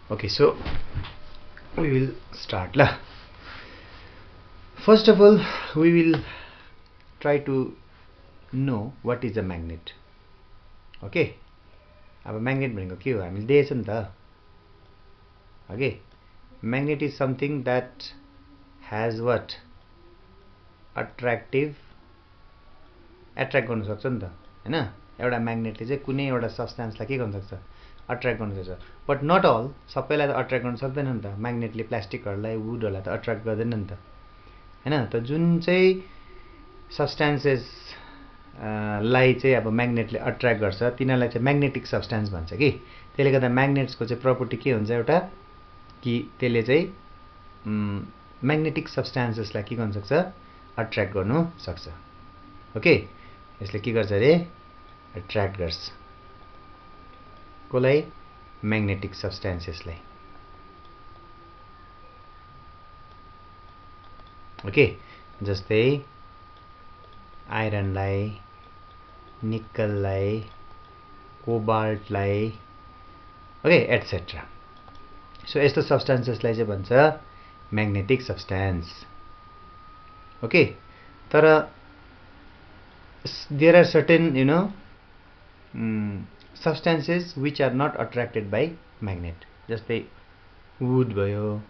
Okay, so we will start la. First of all, we will try to know what is a magnet. Okay, अब magnet भनेको के हो हामीले देखेछ नि त. Okay, magnet is something that has what? Attract गर्न सक्छ नि त हैन. एउटा म्याग्नेटले चाहिँ कुनै एउटा सब्स्टेन्सलाई के गर्न सक्छ? अट्र्याक्ट गर्न सक्छ. बट नट अल, सबैलाई त अट्र्याक्ट गर्न सक्दैन नि त. म्याग्नेटले प्लास्टिकहरुलाई, वुडहरुलाई त अट्र्याक्ट गर्दैन नि त हैन. त जुन चाहिँ सब्स्टेन्सेस लाई चाहिँ अब म्याग्नेटले अट्र्याक्ट गर्छ तिनीलाई चाहिँ म्याग्नेटिक सब्स्टेन्स भन्छ कि. त्यसले गर्दा म्याग्नेट्सको चाहिँ प्रपर्टी के हुन्छ एउटा कि त्यसले चाहिँ म्याग्नेटिक सब्स्टेन्सेसलाई के गर्न सक्छ? अट्र्याक्ट गर्नु सक्छ. ओके, यसले के गर्छ रे? अट्र्याक्ट गर्छ. कोलाई? म्याग्नेटिक सब्स्टेन्सेसलाई. ओके, जस्तै आइरनलाई, निकललाई, कोबाल्टलाई, ओके एटसेट्रा. सो यस्तो सब्स्टेन्सेसलाई चाहिँ भन्छ म्याग्नेटिक सब्स्टेन्स. ओके, तर there are certain substances which are not attracted by magnet. जस्तै wood भयो,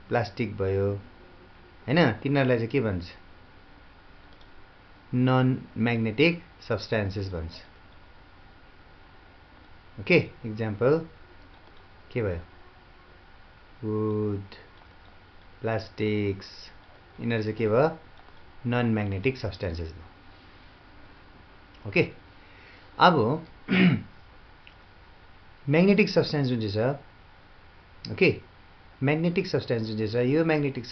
प्लास्टिक भयो हैन, तिनीहरुलाई चाहिँ के भन्छ? नन म्याग्नेटिक सब्स्टेन्सेस भन्छ. ओके, एक्जाम्पल के भयो? wood, प्लास्टिक्स, यिनीहरु चाहिँ के भयो? नन म्याग्नेटिक सब्स्टेन्सेस भयो. ओके, अब म्याग्नेटिक सब्स्टेन्स जुन चाहिँ छ, ओके म्याग्नेटिक सब्स्टेन्स जुन चाहिँ छ, यो म्याग्नेटिक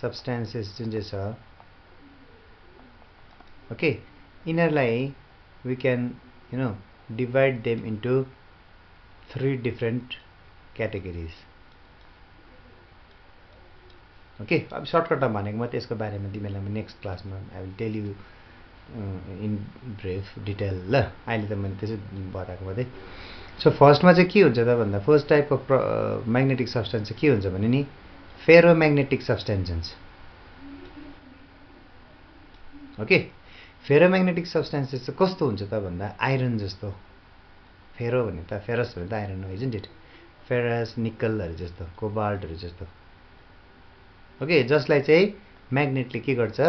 सब्स्टेन्सेस जुन चाहिँ छ, ओके यिनीहरुलाई we can divide them into 3 different categories. Okay, अब सर्टकटमा भनेको म त्यसको बारेमा तिमीलाई नेक्स्ट क्लासमा I will tell you in brief detail ल. अहिले त मैले त्यसै बताएको मात्रै. सो फर्स्टमा चाहिँ के हुन्छ त भन्दा first type of magnetic substance चाहिँ के हुन्छ भने नि फेरोम्याग्नेटिक सब्स्टेन्स हुन्छ. ओके, फेरोम्याग्नेटिक सब्स्टेन्सेस चाहिँ कस्तो हुन्छ त भन्दा आइरन जस्तो. फेरो भने त फेरस भने त आइरन हो, इजन्ट इट? फेरस, निकलहरु जस्तो, कोबाल्टहरु जस्तो. ओके, जसलाई चाहिँ म्याग्नेटले के गर्छ?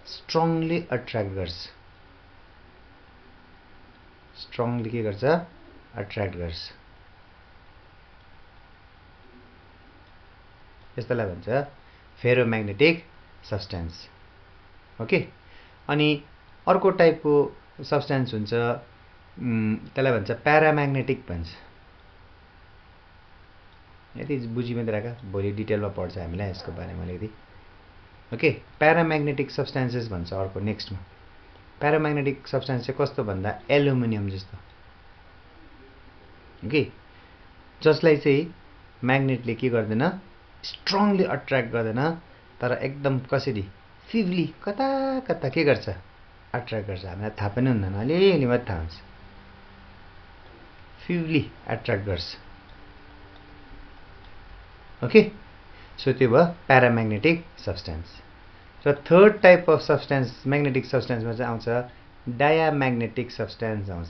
स्ट्रङली अट्र्याक्ट गर्छ. स्ट्रङली के गर्छ? अट्र्याक्ट गर्छ. यस्तोलाई भन्छ फेरोम्याग्नेटिक सब्स्टेन्स. ओके, अनि अर्को टाइपको सब्स्टेन्स हुन्छ, त्यसलाई भन्छ प्याराम्याग्नेटिक भन्छ. यति बुझि मात्रै राख, भोलि डिटेलमा पढ्छ हामीलाई यसको बारेमा अलिकति. ओके, प्याराम्याग्नेटिक सब्स्टेन्सेस भन्छ अर्को नेक्स्टमा. प्याराम्याग्नेटिक सब्स्टेन्स चाहिँ कस्तो भन्दा एल्युमिनियम जस्तो. ओके, जसलाई चाहिँ म्याग्नेटले के गर्दैन? स्ट्रङली अट्र्याक्ट गर्दैन, तर एकदम कसरी फिभली कता कता के गर्छ? अट्र्याक्ट गर्छ. हामीलाई थाहा पनि हुँदैन, अलिअलि मात्रै थाहा हुन्छ. फिभली अट्र्याक्ट गर्छ. ओके, सो त्यो भयो प्याराम्याग्नेटिक सब्स्टेन्स. र third type of substance magnetic सब्स्टेन्समा चाहिँ आउँछ डायाम्याग्नेटिक सब्स्टेन्स आउँछ.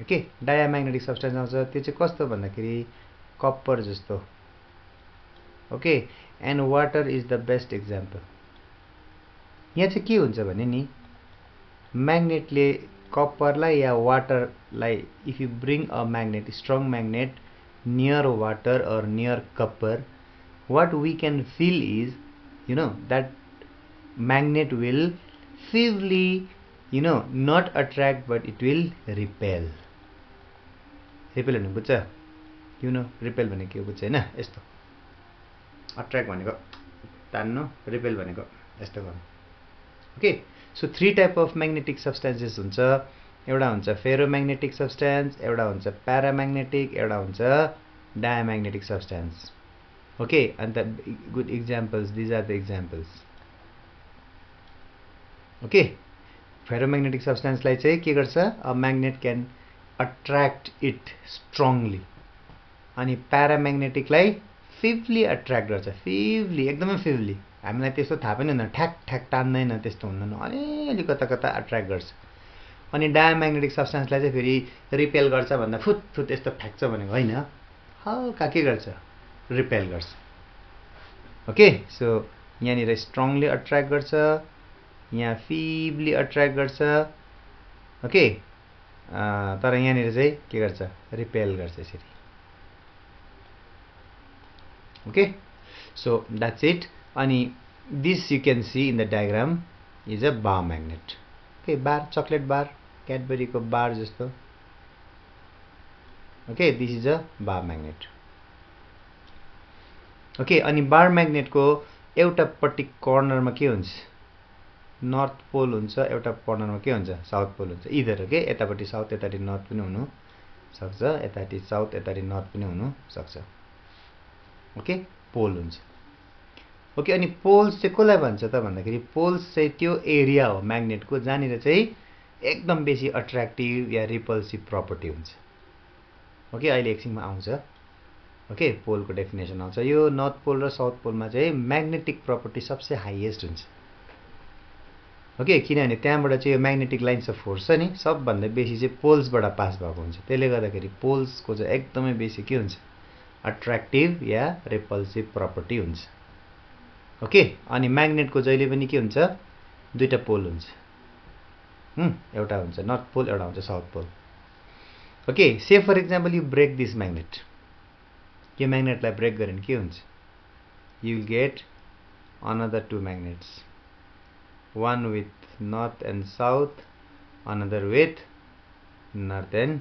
ओके, डायाम्याग्नेटिक सब्स्टेन्स आउँछ. त्यो चाहिँ कस्तो भन्दाखेरि कपर जस्तो. Okay, and water is the best example. यहाँ चाहिँ के हुन्छ भने नि म्याग्नेटले कपरलाई या वाटरलाई if you bring a magnet, strong magnet near water or near copper, what we can feel is that magnet will feebly not attract but it will repel. Repel भनेको बुझ्छ? repel भनेको के हो बुझ्छ हैन? यस्तो अट्र्याक्ट भनेको तान्नु, repel भनेको यस्तो गर्नु. Okay, so 3 type of magnetic substances हुन्छ. एउटा हुन्छ फेरोम्याग्नेटिक सब्स्टेन्स, एउटा हुन्छ प्याराम्याग्नेटिक, एउटा हुन्छ diamagnetic substance. Okay, and the good examples, these are the examples. Okay, ferromagnetic सब्स्टेन्सलाई चाहिँ के गर्छ a magnet can attract it strongly अनि प्याराम्याग्नेटिकलाई फिभली अट्र्याक्ट गर्छ फिभली एकदमै फिभली हामीलाई त्यस्तो थाहा पनि हुँदैन ठ्याक ठ्याक तान्दैन त्यस्तो हुँदैन अलिअलि कता कता अट्र्याक्ट गर्छ अनि डायम्याग्नेटिक सब्स्टेन्सलाई चाहिँ फेरि रिपेल गर्छ भन्दा फुत फुत यस्तो फ्याक्छ भनेको होइन हल्का के गर्छ रिपेल गर्छ ओके सो यहाँनिर स्ट्रङली अट्र्याक्ट गर्छ यहाँ फिभली अट्र्याक्ट गर्छ ओके तर यहाँनिर चाहिँ के गर्छ रिपेल गर्छ यसरी okay so that's it अनि this you can see in the diagram is a bar magnet okay bar chocolate bar Cadbury को bar जस्तो okay this is a bar magnet okay अनि bar magnet को एउटा पट्टि कर्नरमा के हुन्छ नर्थ पोल हुन्छ एउटा कर्नरमा के हुन्छ साउथ पोल हुन्छ इधर ओके यतापट्टि साउथ यतापट्टि नर्थ पनि हुनु सक्छ यतापट्टि साउथ यतापट्टि नर्थ पनि हुनु सक्छ ओके पोल हुन्छ ओके अनि पोल्स चाहिँ कसलाई भन्छ त भन्दाखेरि पोल्स चाहिँ त्यो एरिया हो म्याग्नेटको जहाँनिर चाहिँ एकदम बेसी अट्र्याक्टिभ या रिपल्सिभ प्रपर्टी हुन्छ ओके अहिले एकछिनमा आउँछ ओके पोलको डेफिनेसन आउँछ यो नर्थ पोल र साउथ पोलमा चाहिँ म्याग्नेटिक प्रपर्टी सबसे हाइएस्ट हुन्छ ओके किनभने त्यहाँबाट चाहिँ यो म्याग्नेटिक लाइन्स अफ फोर्स छ नि सबभन्दा बेसी चाहिँ पोल्सबाट पास भएको हुन्छ त्यसले गर्दाखेरि पोल्सको चाहिँ एकदमै बेसी के हुन्छ अट्र्याक्टिभ या रिपल्सिभ प्रपर्टी हुन्छ ओके अनि म्याग्नेटको जहिले पनि के हुन्छ दुईटा पोल हुन्छ एउटा हुन्छ नर्थ पोल एउटा हुन्छ south pole okay say for example you break this magnet यो म्याग्नेटलाई ब्रेक गऱ्यो भने के हुन्छ you will get another two magnets one with north and south another with north and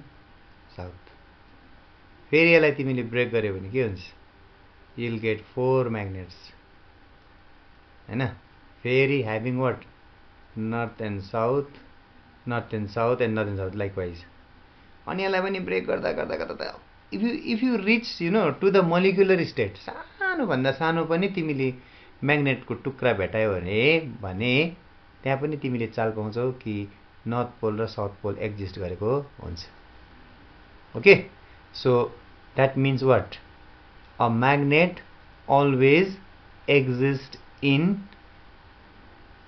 south फेरि यसलाई तिमीले ब्रेक गर्यो भने के हुन्छ you will get 4 magnets हैन फेरि having what north and south and north and south likewise अनि यसलाई पनि ब्रेक गर्दा गर्दा गर्दा if you reach you know to the molecular state सानो भन्दा सानो पनि तिमीले म्याग्नेटको टुक्रा भेटायो भने त्यहाँ पनि तिमीले चाल पाउँछौ कि नर्थ पोल र साउथ पोल एक्जिस्ट गरेको हुन्छ okay so that means what a magnet always exist in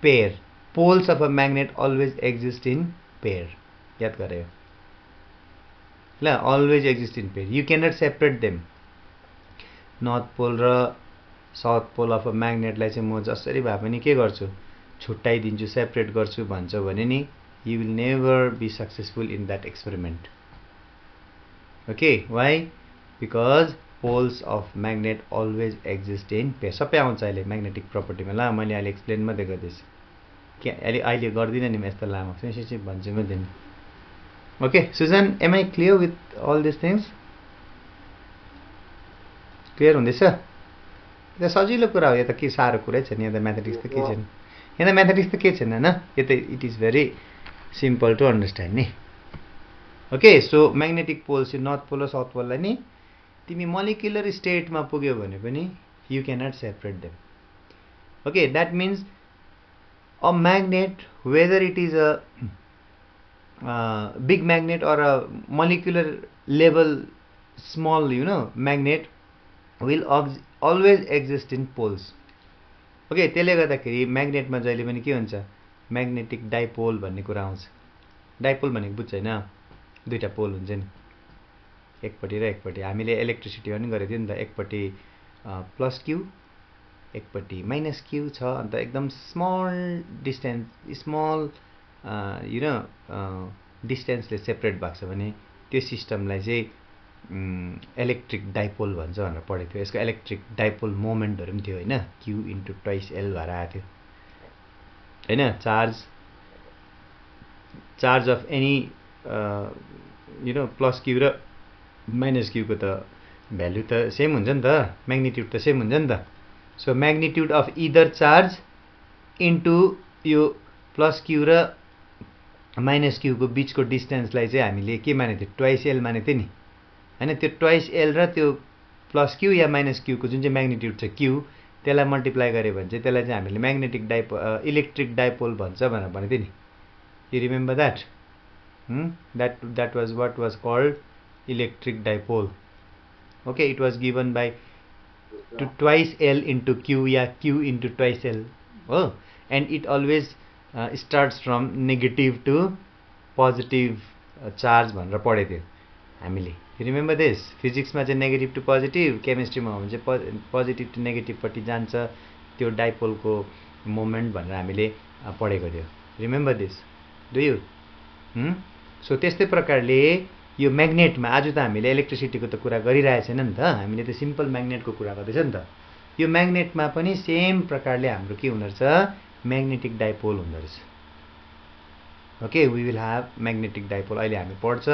pair poles of a magnet always exist in pair याद गरे ल always exist in pair you cannot separate them north pole र south pole of a म्याग्नेटलाई चाहिँ म जसरी भए पनि के गर्छु छुट्टाइदिन्छु सेपरेट गर्छु भन्छ भने नि you will never be successful in that experiment okay why because poles of magnet always exist in pair सबै आउँछ अहिले म्याग्नेटिक प्रपर्टीमा ल मैले अहिले एक्सप्लेन मात्रै गर्दैछु के अहिले गर्दिन नि म यस्तो लामो चाहिँ भन्छु म दिन okay Sujan am I clear with all this things clear हुँदैछ यो सजिलो कुरा हो यो त के सारो कुरै छैन यहाँ त म्याथमेटिक्स त के छैन यहाँ त म्याथमेटिक्स त के छैन हैन यो त it is very simple to understand नि okay so magnetic poles north pole र साउथ पोललाई नि तिमी मोलिकुलर स्टेटमा पुग्यो भने पनि you cannot separate them okay that means a magnet whether it is a big magnet or a molecular level small you know magnet will always exist in poles okay त्यसले गर्दाखेरि म्याग्नेटमा जहिले पनि के हुन्छ म्याग्नेटिक डाइपोल भन्ने कुरा आउँछ dipole भनेको बुझ्छ हैन दुईटा पोल हुन्छ नि एकपट्टि र एकपट्टि हामीले इलेक्ट्रिसिटी पनि गरेको थियो नि त एकपट्टि प्लस क्यू एकपट्टि माइनस क्यू छ अन्त एकदम small distance small you know डिस्टेन्सले सेपरेट भएको छ भने त्यो सिस्टमलाई चाहिँ इलेक्ट्रिक डाइपोल भन्छ भनेर पढेको थियो यसको इलेक्ट्रिक डाइपोल मोमेन्टहरु पनि थियो हैन q * ट्वाइस l भएर आएको थियो हैन charge of any you know plus Q र माइनस क्यू को त भ्यालु त सेम हुन्छ नि त म्याग्निट्युड त सेम हुन्छ नि त so magnitude of either charge into यो प्लस क्यू र माइनस क्यू को बीचको डिस्टेन्सलाई चाहिँ हामीले के मानेको थियो ट्वाइस l मानेको थियो नि हैन त्यो ट्वाइस l र त्यो प्लस क्यू या माइनस क्यू को जुन चाहिँ म्याग्निट्युड छ क्यू त्यसलाई मल्टिप्लाई गर्यो भने चाहिँ त्यसलाई चाहिँ हामीले म्याग्नेटिक इलेक्ट्रिक डाइपोल भन्छ भनेर भनेको थियो नि You remember that? That was what was called electric dipole. Okay, it was given by twice L into Q, Q into twice L. Oh, and it always starts from negative to positive charge भनेर पढे थियो हामीले. You remember this? Physics मा चाहिँ negative to positive, chemistry मा हो भने चाहिँ positive to negative पट्टि जान्छ त्यो dipole को moment भनेर हामीले पढेको थियो. Remember this? Do you? So त्यस्तै प्रकारले यो म्याग्नेटमा आज त हामीले इलेक्ट्रिसिटीको त कुरा गरिरहेको छैन नि त, हामीले त सिम्पल म्याग्नेटको कुरा गर्दैछ नि त. यो म्याग्नेटमा पनि सेम प्रकारले हाम्रो के हुँदो रहेछ, म्याग्नेटिक डाइपोल हुँदो रहेछ. Okay, we will have magnetic dipole अहिले हामी पढ्छ.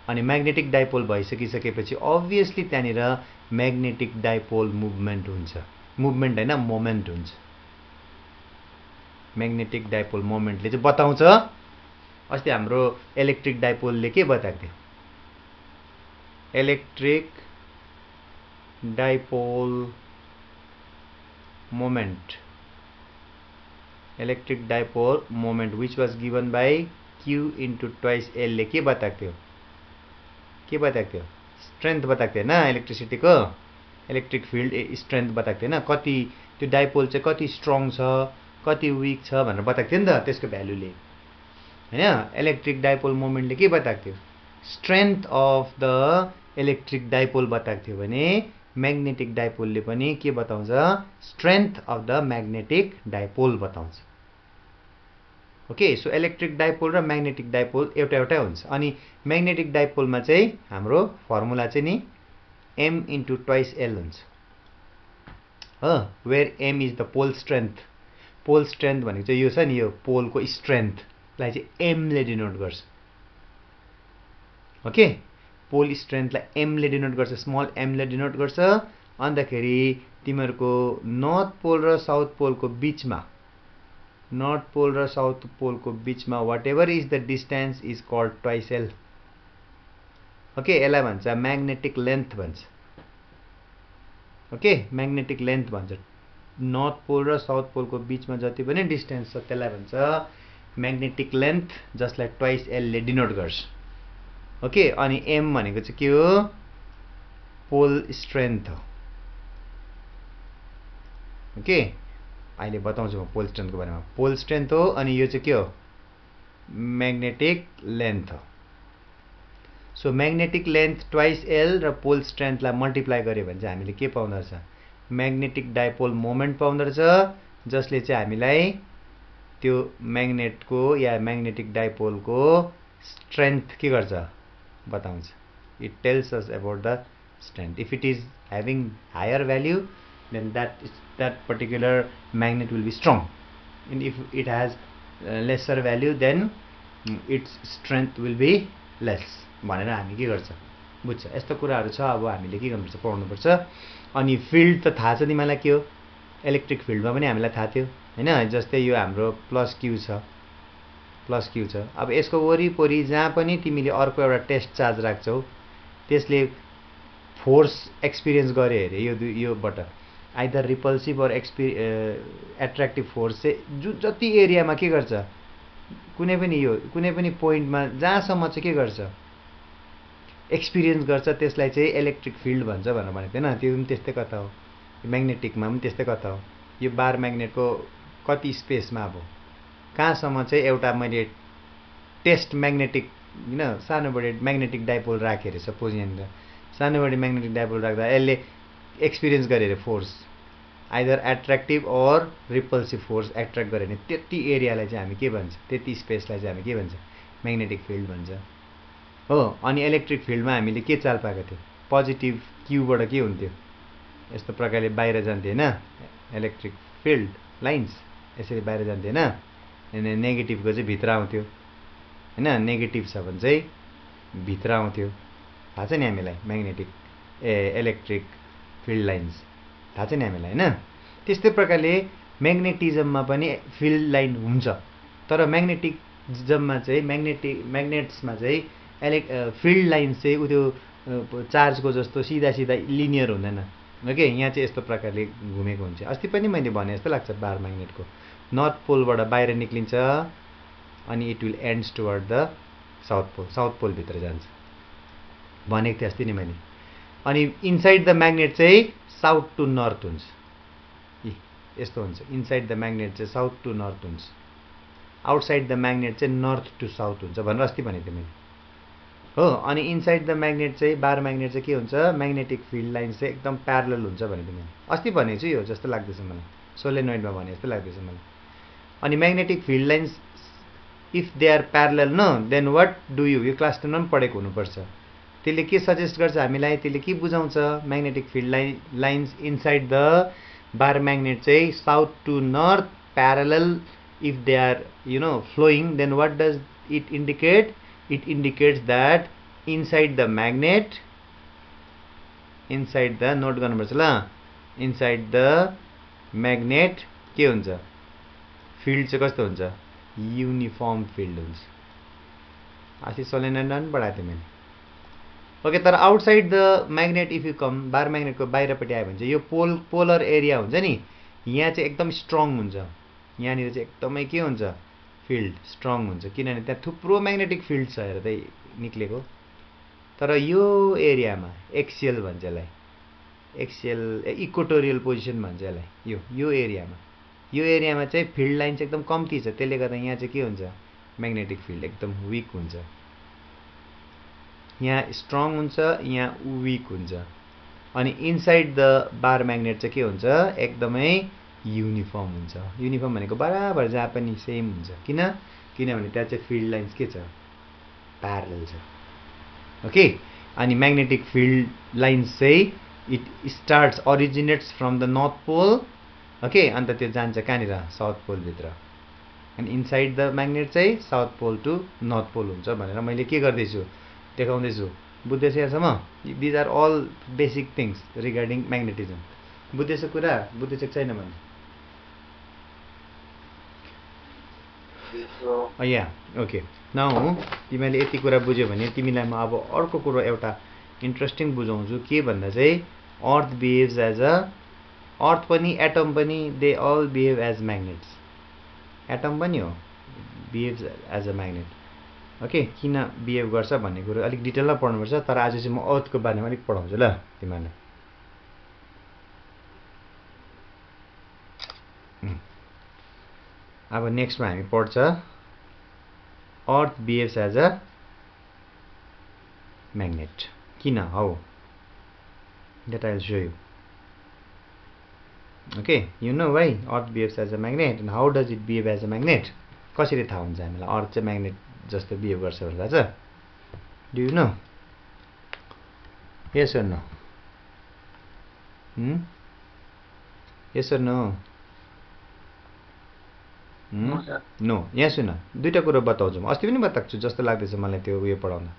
अनि म्याग्नेटिक डाइपोल भइसकिसकेपछि अभियसली त्यहाँनिर म्याग्नेटिक डाइपोल मुभमेन्ट हुन्छ. मुभमेन्ट हैन, मोमेन्ट हुन्छ. म्याग्नेटिक डाइपोल मोमेन्टले चाहिँ बताउँछ. अस्ति हाम्रो इलेक्ट्रिक डाइपोलले के बताएको थियो? Electric dipole moment, electric dipole moment which was given by Q into twice L ले के बताएको थियो? के बताएको थियो? स्ट्रेन्थ बताएको थियो हैन, इलेक्ट्रिसिटीको इलेक्ट्रिक फिल्ड स्ट्रेन्थ बताएको थियो हैन, कति त्यो डाइपोल चाहिँ कति स्ट्रङ छ, कति विक छ भनेर बताएको थियो नि त त्यसको भ्यालुले हैन. इलेक्ट्रिक डाइपोल मोमेन्टले के बताएको थियो? Strength of the electric dipole बताएको थियो भने म्याग्नेटिक डाइपोलले पनि के बताउँछ? Strength of the magnetic dipole बताउँछ. ओके, सो इलेक्ट्रिक डाइपोल र म्याग्नेटिक डाइपोल एउटा एउटै हुन्छ. अनि म्याग्नेटिक डाइपोलमा चाहिँ हाम्रो फर्मुला चाहिँ नि m into twice L हुन्छ. Where m is the pole strength. Pole strength भनेको चाहिँ यो छ नि, यो पोलको स्ट्रेन्थलाई चाहिँ m ले डिनोट गर्छ. ओके, पोल स्ट्रेन्थलाई m ले डिनोट गर्छ, स्मल m ले डिनोट गर्छ. अन्तखेरि तिमीहरूको नर्थ पोल र साउथ पोलको बिचमा, नर्थ पोल र साउथ पोलको बिचमा whatever is the distance is called twice L. Okay, यसलाई भन्छ म्याग्नेटिक लेन्थ भन्छ. ओके, म्याग्नेटिक लेन्थ भन्छ. नर्थ पोल र साउथ पोलको बिचमा जति पनि डिस्टेन्स छ त्यसलाई भन्छ म्याग्नेटिक लेन्थ, जसलाई ट्वाइस L ले डिनोट गर्छ. ओके, अनि m भनेको चाहिँ के हो? पोल स्ट्रेन्थ हो. ओके, अहिले बताउँछु म पोल स्ट्रेन्थको बारेमा. पोल स्ट्रेन्थ हो अनि यो चाहिँ के हो? म्याग्नेटिक लेन्थ हो. So magnetic length twice L र पोल स्ट्रेन्थलाई मल्टिप्लाई गर्यो भने चाहिँ हामीले के पाउँदो रहेछ? म्याग्नेटिक डाइपोल मोमेन्ट पाउँदो रहेछ, जसले चाहिँ हामीलाई त्यो म्याग्नेटको या म्याग्नेटिक डाइपोलको स्ट्रेन्थ के गर्छ? बताउँछ. It tells us about the strength. If it is having higher value, then that particular magnet will be strong, and if it has lesser value, then its strength will be less. भनेर हामी के गर्छ? बुझ्छ. यस्तो कुराहरू छ. अब हामीले के गर्नुपर्छ? पढ्नुपर्छ. अनि फिल्ड त थाहा छ तिमीलाई के हो? इलेक्ट्रिक फिल्डमा पनि हामीलाई थाहा थियो हैन, जस्तै यो हाम्रो प्लस क्यू छ, प्लस क्यू छ. अब यसको वरिपरि जहाँ पनि तिमीले अर्को एउटा टेस्ट चार्ज राख्छौ त्यसले फोर्स एक्सपिरियन्स गरे अरे योबाट आइदर रिपल्सिभ और एट्र्याक्टिभ फोर्स चाहिँ जति एरियामा के गर्छ? कुनै पनि पोइन्टमा जहाँसम्म चाहिँ के गर्छ? एक्सपिरियन्स गर्छ, त्यसलाई चाहिँ इलेक्ट्रिक फिल्ड भन्छ भनेर भनेको थिएन. त्यो पनि त्यस्तै कथा हो. म्याग्नेटिकमा पनि त्यस्तै कथा हो. यो बार म्याग्नेटको कति स्पेसमा अब कहाँसम्म चाहिँ एउटा मैले टेस्ट म्याग्नेटिक हैन सानोबडे म्याग्नेटिक डाइपोल राखेँ अरे सपोज यहाँनिर सानोबडे म्याग्नेटिक डाइपोल राख्दा यसले एक्सपिरियन्स गरे अरे फोर्स आइदर एट्र्याक्टिभ और रिपल्सिभ फोर्स एट्र्याक्ट गरे भने त्यति एरियालाई चाहिँ हामी के भन्छ? त्यति स्पेसलाई चाहिँ हामी के भन्छ? म्याग्नेटिक फिल्ड भन्छ. हो, अनि इलेक्ट्रिक फिल्डमा हामीले के चाल पाएको थियो? पोजिटिभ क्यूबाट के हुन्थ्यो? यस्तो प्रकारले बाहिर जान्थ्यो हैन, इलेक्ट्रिक फिल्ड लाइन्स यसरी बाहिर जान्थ्यो हैन, अनि नेगेटिभको चाहिँ भित्र आउँथ्यो हैन. नेगेटिभ छ भने चाहिँ भित्र आउँथ्यो. थाहा छ नि हामीलाई म्याग्नेटिक इलेक्ट्रिक फिल्ड लाइन्स थाहा छ नि हामीलाई हैन. त्यस्तै प्रकारले म्याग्नेटिजममा पनि फिल्ड लाइन हुन्छ, तर म्याग्नेटिजममा चाहिँ म्याग्नेट्समा चाहिँ फिल्ड लाइन चाहिँ त्यो चार्जको जस्तो सिधा सिधा लिनियर हुँदैन. ओके, यहाँ चाहिँ यस्तो प्रकारले घुमेको हुन्छ. अस्ति पनि मैले भने जस्तो लाग्छ बार म्याग्नेटको नर्थ पोलबाट बाहिर निक्लिन्छ, अनि it will ends toward the south pole भित्र जान्छ भनेको थिएँ अस्ति नि मैले। अनि इनसाइड द म्याग्नेट चाहिँ साउथ टु नर्थ हुन्छ। यस्तो हुन्छ, इनसाइड द म्याग्नेट चाहिँ साउथ टु नर्थ हुन्छ, आउटसाइड द म्याग्नेट चाहिँ नर्थ टु साउथ हुन्छ भनेर अस्ति भनेको थिएँ मैले हो। अनि इनसाइड द म्याग्नेट चाहिँ बार म्याग्नेट चाहिँ के हुन्छ, म्याग्नेटिक फिल्ड लाइन चाहिँ एकदम प्यारलल हुन्छ भनेको थिएँ मैले अस्ति भनेको छु, यो जस्तो लाग्दैछ मलाई सोलेनोइडमा भने जस्तो लाग्दैछ मलाई। अनि magnetic field lines if they are parallel न देन वाट डु यो क्लास 10मा पनि पढेको हुनुपर्छ। त्यसले के सजेस्ट गर्छ हामीलाई, त्यसले के बुझाउँछ, magnetic field lines inside the bar magnet चाहिँ south to north parallel if they are flowing then what does it indicate, it indicates that inside the magnet, inside the note गर्नुपर्छ ल, inside the magnet के हुन्छ, field चाहिँ कस्तो हुन्छ, uniform field हुन्छ। अस्ति सोलेनोइडमा पनि पढाएको थिएँ मैले ओके। तर outside the magnet if you come, bar म्याग्नेटको बाहिरपट्टि आयो भने चाहिँ यो पोलर एरिया हुन्छ नि, यहाँ चाहिँ एकदम स्ट्रङ हुन्छ, यहाँनिर चाहिँ एकदमै के हुन्छ, फिल्ड स्ट्रङ हुन्छ, किनभने त्यहाँ थुप्रो म्याग्नेटिक फिल्ड छ हेर त्यही निक्लेको। तर यो एरियामा एक्सियल भन्छ यसलाई, एक्सियल इक्वेटोरियल पोजिसन भन्छ यसलाई, यो एरियामा चाहिँ फिल्ड लाइन चाहिँ एकदम कम्ती छ, त्यसले गर्दा यहाँ चाहिँ के हुन्छ, म्याग्नेटिक फिल्ड एकदम विक हुन्छ, यहाँ स्ट्रङ हुन्छ, यहाँ विक हुन्छ। अनि इनसाइड द बार म्याग्नेट चाहिँ के हुन्छ, एकदमै युनिफर्म हुन्छ। युनिफर्म भनेको बराबर जहाँ पनि सेम हुन्छ, किनभने त्यहाँ चाहिँ फिल्ड लाइन्स के छ, प्यारलल छ ओके। अनि म्याग्नेटिक फिल्ड लाइन्स चाहिँ it starts originates from the north pole okay, अन्त त्यो जान्छ कहाँनिर, साउथ पोलभित्र। अनि इनसाइड द म्याग्नेट चाहिँ south pole to north pole हुन्छ भनेर मैले के गर्दैछु, देखाउँदैछु। बुझ्दैछ यहाँसम्म? These are all basic things regarding magnetism. बुझ्दैछ कुरा, बुझ्दैछ छैन भने या ओके। नाउ तिमीले यति कुरा बुझ्यो भने तिमीलाई म अब अर्को कुरो एउटा इन्ट्रेस्टिङ बुझाउँछु, के भन्दा चाहिँ earth behaves as a, earth पनि एटम पनि they all behave as magnets, atom पनि हो behaves as a magnet okay. किन बिहेभ गर्छ भन्ने कुरो अलिक डिटेलमा पढ्नुपर्छ, तर आज चाहिँ म अर्थको बारेमा अलिक पढाउँछु ल तिमीलाई। अब नेक्स्टमा हामी पढ्छ अर्थ बिहेभ्स एज अ म्याग्नेट, किन हौ that I'll show you okay। You know why earth behaves as a magnet and how does it behave as a magnet, कसरी थाहा हुन्छ हामीलाई अर्थ चाहिँ म्याग्नेट जस्तो बिहेभ गर्छ भनेर थाहा छ? Do you know? Yes or no? Yes or no? No. यहाँ सुन, दुईटा कुरो बताउँछु म, अस्ति पनि बताएको छु जस्तो लाग्दैछ मलाई त्यो उयो पढाउँदा।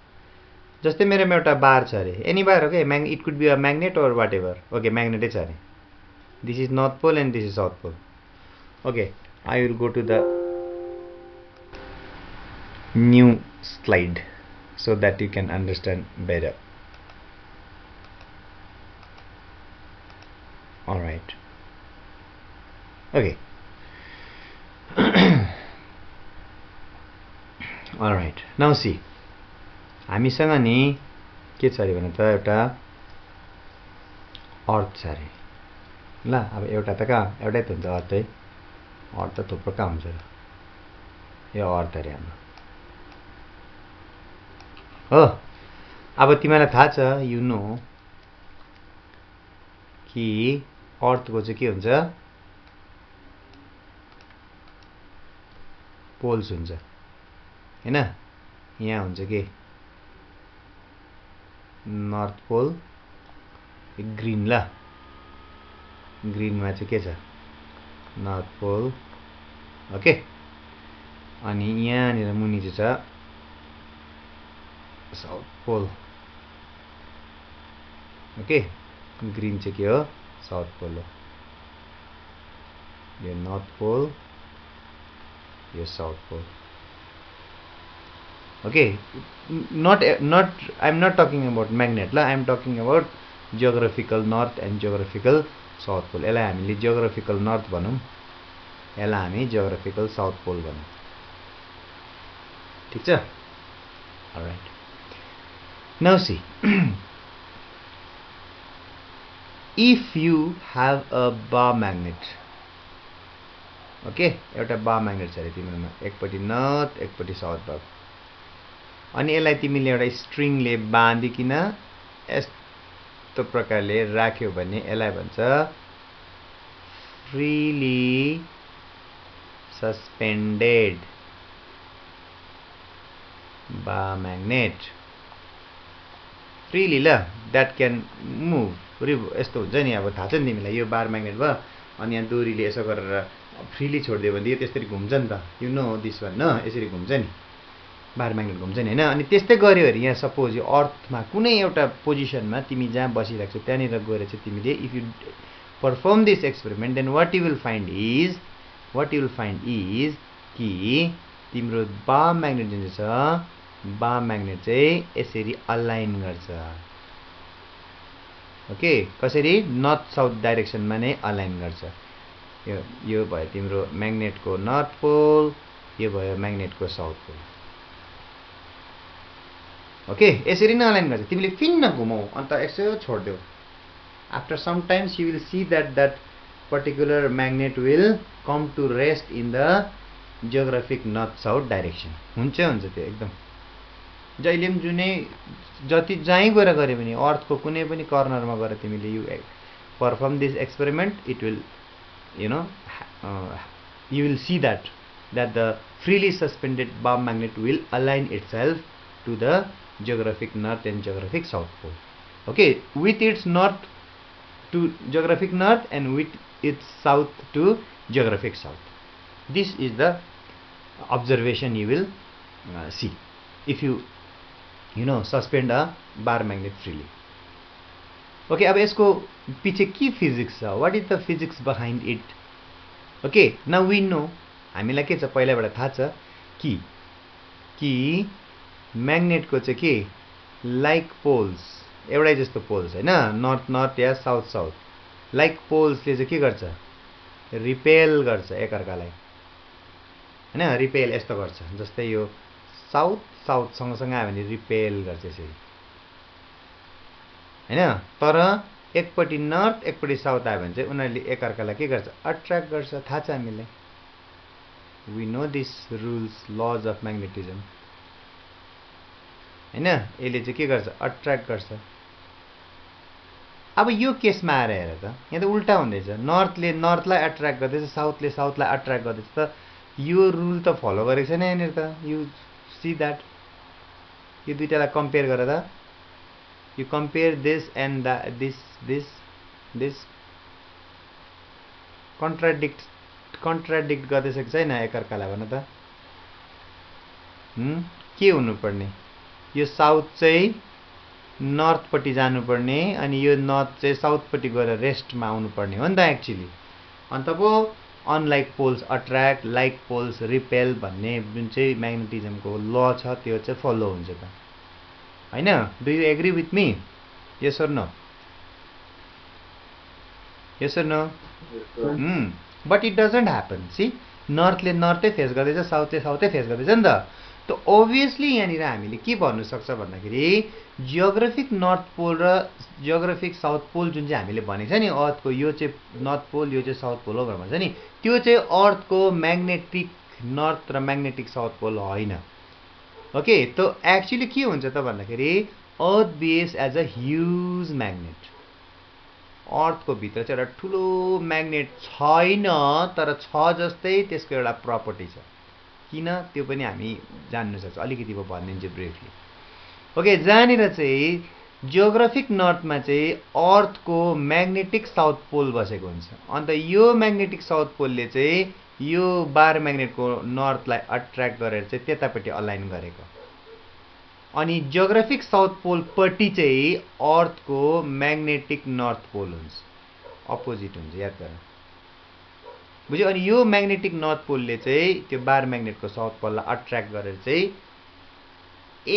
जस्तै मेरोमा एउटा बार छ अरे, any bar okay, it could be a magnet or whatever okay, म्याग्नेटै छ अरे। This is north pole and this is south pole okay. I will go to the new slide so that you can understand better. All right. Okay. All right. Now see. हामीसँग नि के छ अरे भने त एउटा अर्थ छ अरे ल। अब एउटा त कहाँ, एउटै त हुन्छ अर्थ है, अर्थ त थुप्रो कहाँ हुन्छ र, यो अर्थ अरे हाम्रो हो। अब तिमीलाई थाहा छ, यु नो कि अर्थको चाहिँ के हुन्छ, पोल्स हुन्छ हैन। यहाँ हुन्छ के नर्थ पोल ग्रीन ल, ग्रीनमा चाहिँ के छ नर्थ पोल ओके। अनि यहाँनिर मुनि चाहिँ छ साउथ पोल ओके। ग्रीन चाहिँ के हो, साउथ पोल हो, यो नर्थ पोल, यो south pole okay. not I'm not talking about magnet ल, I'm talking about geographical north and geographical south pole। यसलाई हामीले geographical north भनौँ, यसलाई हामी geographical south pole भनौँ ठिक छ all right now see if you have a bar magnet okay एउटा bar magnet छ अरे तिमीहरुमा एकपटि नर्थ एकपटि साउथ भएको अनि यसलाई तिमीले एउटा स्ट्रिङले बाँधिकिन यस्तो प्रकारले राख्यो भने यसलाई भन्छ freely suspended bar magnet freely ल that can move यस्तो हुन्छ नि अब थाहा छ नि तिमीलाई यो बार म्याग्नेट भयो अनि यहाँ डोरीले यसो गरेर फ्रीली छोड्दियो भने यो त्यसरी घुम्छ नि त यु नो दिस वान न यसरी घुम्छ नि बार म्याग्नेट घुम्छ नि हैन अनि त्यस्तै गर्यो अरे यहाँ सपोज यो अर्थमा कुनै एउटा पोजिसनमा तिमी जहाँ बसिरहेको छौ त्यहाँनिर गएर चाहिँ तिमीले if you perform this experiment then what you will find is कि तिम्रो बार म्याग्नेट जुन चाहिँ छ बार म्याग्नेट चाहिँ यसरी अलाइन गर्छ ओके कसरी नर्थ साउथ डाइरेक्सनमा नै अलाइन गर्छ यो भयो तिम्रो म्याग्नेटको नर्थ पोल यो भयो म्याग्नेटको साउथ पोल ओके यसरी नै अलाइन गर्छ तिमीले फिन्न घुमाऊ अन्त यसो छोड्देऊ after some times you will see that particular magnet will come to rest in the geographic north south direction हुन्छ त्यो एकदम जहिले पनि जुनै जति जहीँ गएर गरे पनि अर्थको कुनै पनि कर्नरमा गएर तिमीले you perform this experiment it will you know you will see that the freely suspended bar magnet will align itself to the geographic north and geographic south pole okay with its north to geographic north and with its south to geographic south this is the observation you will see if you know suspend a bar magnet freely okay अब यसको पछि के physics छ what is the physics behind it okay now we know हामीलाई के छ पहिलाबाट थाहा छ कि म्याग्नेटको चाहिँ के लाइक पोल्स एउटै जस्तो पोल्स हैन नर्थ नर्थ या साउथ साउथ लाइक पोल्सले चाहिँ के गर्छ रिपेल गर्छ एकअर्कालाई हैन रिपेल यस्तो गर्छ जस्तै यो साउथ साउथ सँगसँगै आयो भने रिपेल गर्छ यसरी हैन तर एकपटि नर्थ एकपटि साउथ आयो भने चाहिँ उनीहरूले एकअर्कालाई के गर्छ अट्र्याक्ट गर्छ थाहा छ हामीलाई we know these rules laws of magnetism हैन यसले चाहिँ के गर्छ अट्र्याक्ट गर्छ अब यो केसमा आएर हेर त यहाँ त उल्टा हुँदैछ नर्थले नर्थलाई अट्र्याक्ट गर्दैछ साउथले साउथलाई अट्र्याक्ट गर्दैछ त यो रुल त फलो गरेको छैन यहाँनिर त यु सी द्याट यो दुईटालाई कम्पेयर गर त you compare this and this contradict गर्दैछ कि छैन एकअर्कालाई भन त के हुनुपर्ने यो साउथ चाहिँ नर्थपट्टि जानुपर्ने अनि यो नर्थ चाहिँ साउथपट्टि गएर रेस्टमा आउनुपर्ने हो नि त एक्चुअली अन्त पो unlike poles attract like poles repel भन्ने जुन चाहिँ म्याग्नेटिजमको ल छ त्यो चाहिँ फलो हुन्छ त हैन do you agree with me yes or no but it doesn't happen see नर्थले नर्थै फेस गर्दैछ साउथले साउथै फेस गर्दैछ नि त त obviously यहाँनिर हामीले के भन्नु सक्छ भन्दाखेरि जियोग्राफिक नर्थ पोल र जियोग्राफिक साउथ पोल जुन चाहिँ हामीले भनेको छ नि अर्थको यो चाहिँ नर्थ पोल यो चाहिँ साउथ पोल हो भनेर भन्छ नि त्यो चाहिँ अर्थको म्याग्नेटिक नर्थ र म्याग्नेटिक साउथ पोल होइन ओके त एक्चुअली के हुन्छ त भन्दाखेरि earth behaves as a huge magnet अर्थको भित्र चाहिँ एउटा ठुलो म्याग्नेट छैन तर छ जस्तै त्यसको एउटा प्रपर्टी छ किन त्यो पनि हामी जान्नु सक्छ अलिकति म भनिदिन्छु ब्रिफली ओके जहाँनिर चाहिँ जियोग्राफिक नर्थमा चाहिँ अर्थको म्याग्नेटिक साउथ पोल बसेको हुन्छ अन्त यो म्याग्नेटिक साउथ पोलले चाहिँ यो बार म्याग्नेटको नर्थलाई अट्र्याक्ट गरेर चाहिँ त्यतापट्टि अलाइन गरेको अनि जियोग्राफिक साउथ पोल पट्टि चाहिँ अर्थको म्याग्नेटिक नर्थ पोल हुन्छ अपोजिट हुन्छ याद गर बुझ्यो अनि यो म्याग्नेटिक नर्थ पोलले चाहिँ त्यो बार म्याग्नेटको साउथ पोललाई अट्र्याक्ट गरेर चाहिँ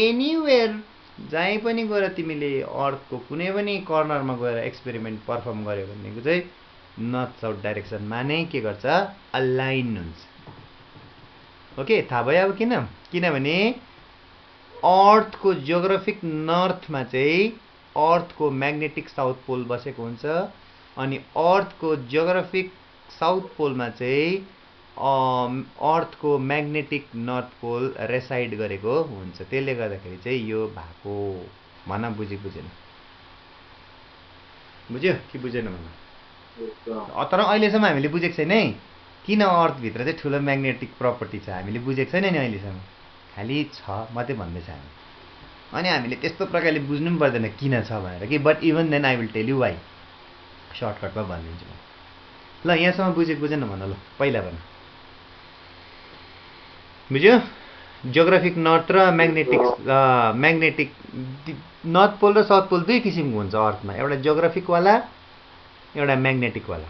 एनीवेयर जहीँ पनि गएर तिमीले अर्थको कुनै पनि कर्नरमा गएर एक्सपेरिमेन्ट परफर्म गर्यो भनेको चाहिँ नर्थ साउथ डाइरेक्सनमा नै के गर्छ अलाइन हुन्छ ओके, थाहा भयो अब किनभने अर्थको जियोग्राफिक नर्थमा चाहिँ अर्थको म्याग्नेटिक साउथ पोल बसेको हुन्छ अनि अर्थको जियोग्राफिक साउथ पोलमा चाहिँ अर्थको म्याग्नेटिक नर्थ पोल रेसाइड गरेको हुन्छ। त्यसले गर्दाखेरि चाहिँ यो भएको भन बुझेन बुझ्यो कि बुझेन भन। तर अहिलेसम्म हामीले बुझेको छैन है किन अर्थभित्र चाहिँ ठुलो म्याग्नेटिक प्रपर्टी छ, हामीले बुझेको छैन नि अहिलेसम्म, खालि छ मात्रै भन्दैछ हामी। अनि हामीले त्यस्तो प्रकारले बुझ्नु पनि पर्दैन किन छ भनेर कि, but even then I will tell you why, सर्टकटमा भनिदिन्छु म। ल यहाँसम्म बुझेन भन, ल पहिला भन बुझ्यो। जियोग्राफिक नर्थ र म्याग्नेटिक नर्थ पोल र साउथ पोल दुई किसिमको हुन्छ अर्थमा, एउटा जियोग्राफिकवाला एउटा म्याग्नेटिकवाला।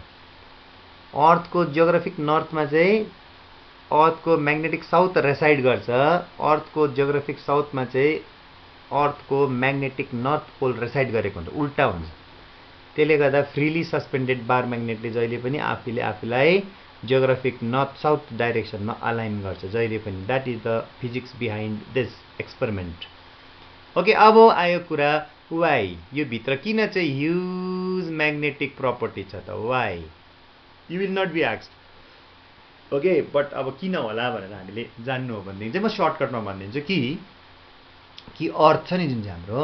अर्थको जियोग्राफिक नर्थमा चाहिँ अर्थको म्याग्नेटिक साउथ रेसाइड गर्छ, अर्थको जियोग्राफिक साउथमा चाहिँ अर्थको म्याग्नेटिक नर्थ पोल रेसाइड गरेको हुन्छ, उल्टा हुन्छ। त्यसले गर्दा फ्रीली सस्पेन्डेड बार म्याग्नेटले जहिले पनि आफूलाई जियोग्राफिक नर्थ साउथ डाइरेक्सनमा अलाइन गर्छ जहिले पनि। That is the physics behind this experiment. Okay, अब आयो कुरा वाइ, यो भित्र किन चाहिँ ह्युज म्याग्नेटिक प्रपर्टी छ त, why you will not be asked. Okay, but अब किन होला भनेर हामीले जान्नु हो भनेदेखि चाहिँ म सर्टकटमा भनिदिन्छु कि अर्थ छ नि जुन चाहिँ हाम्रो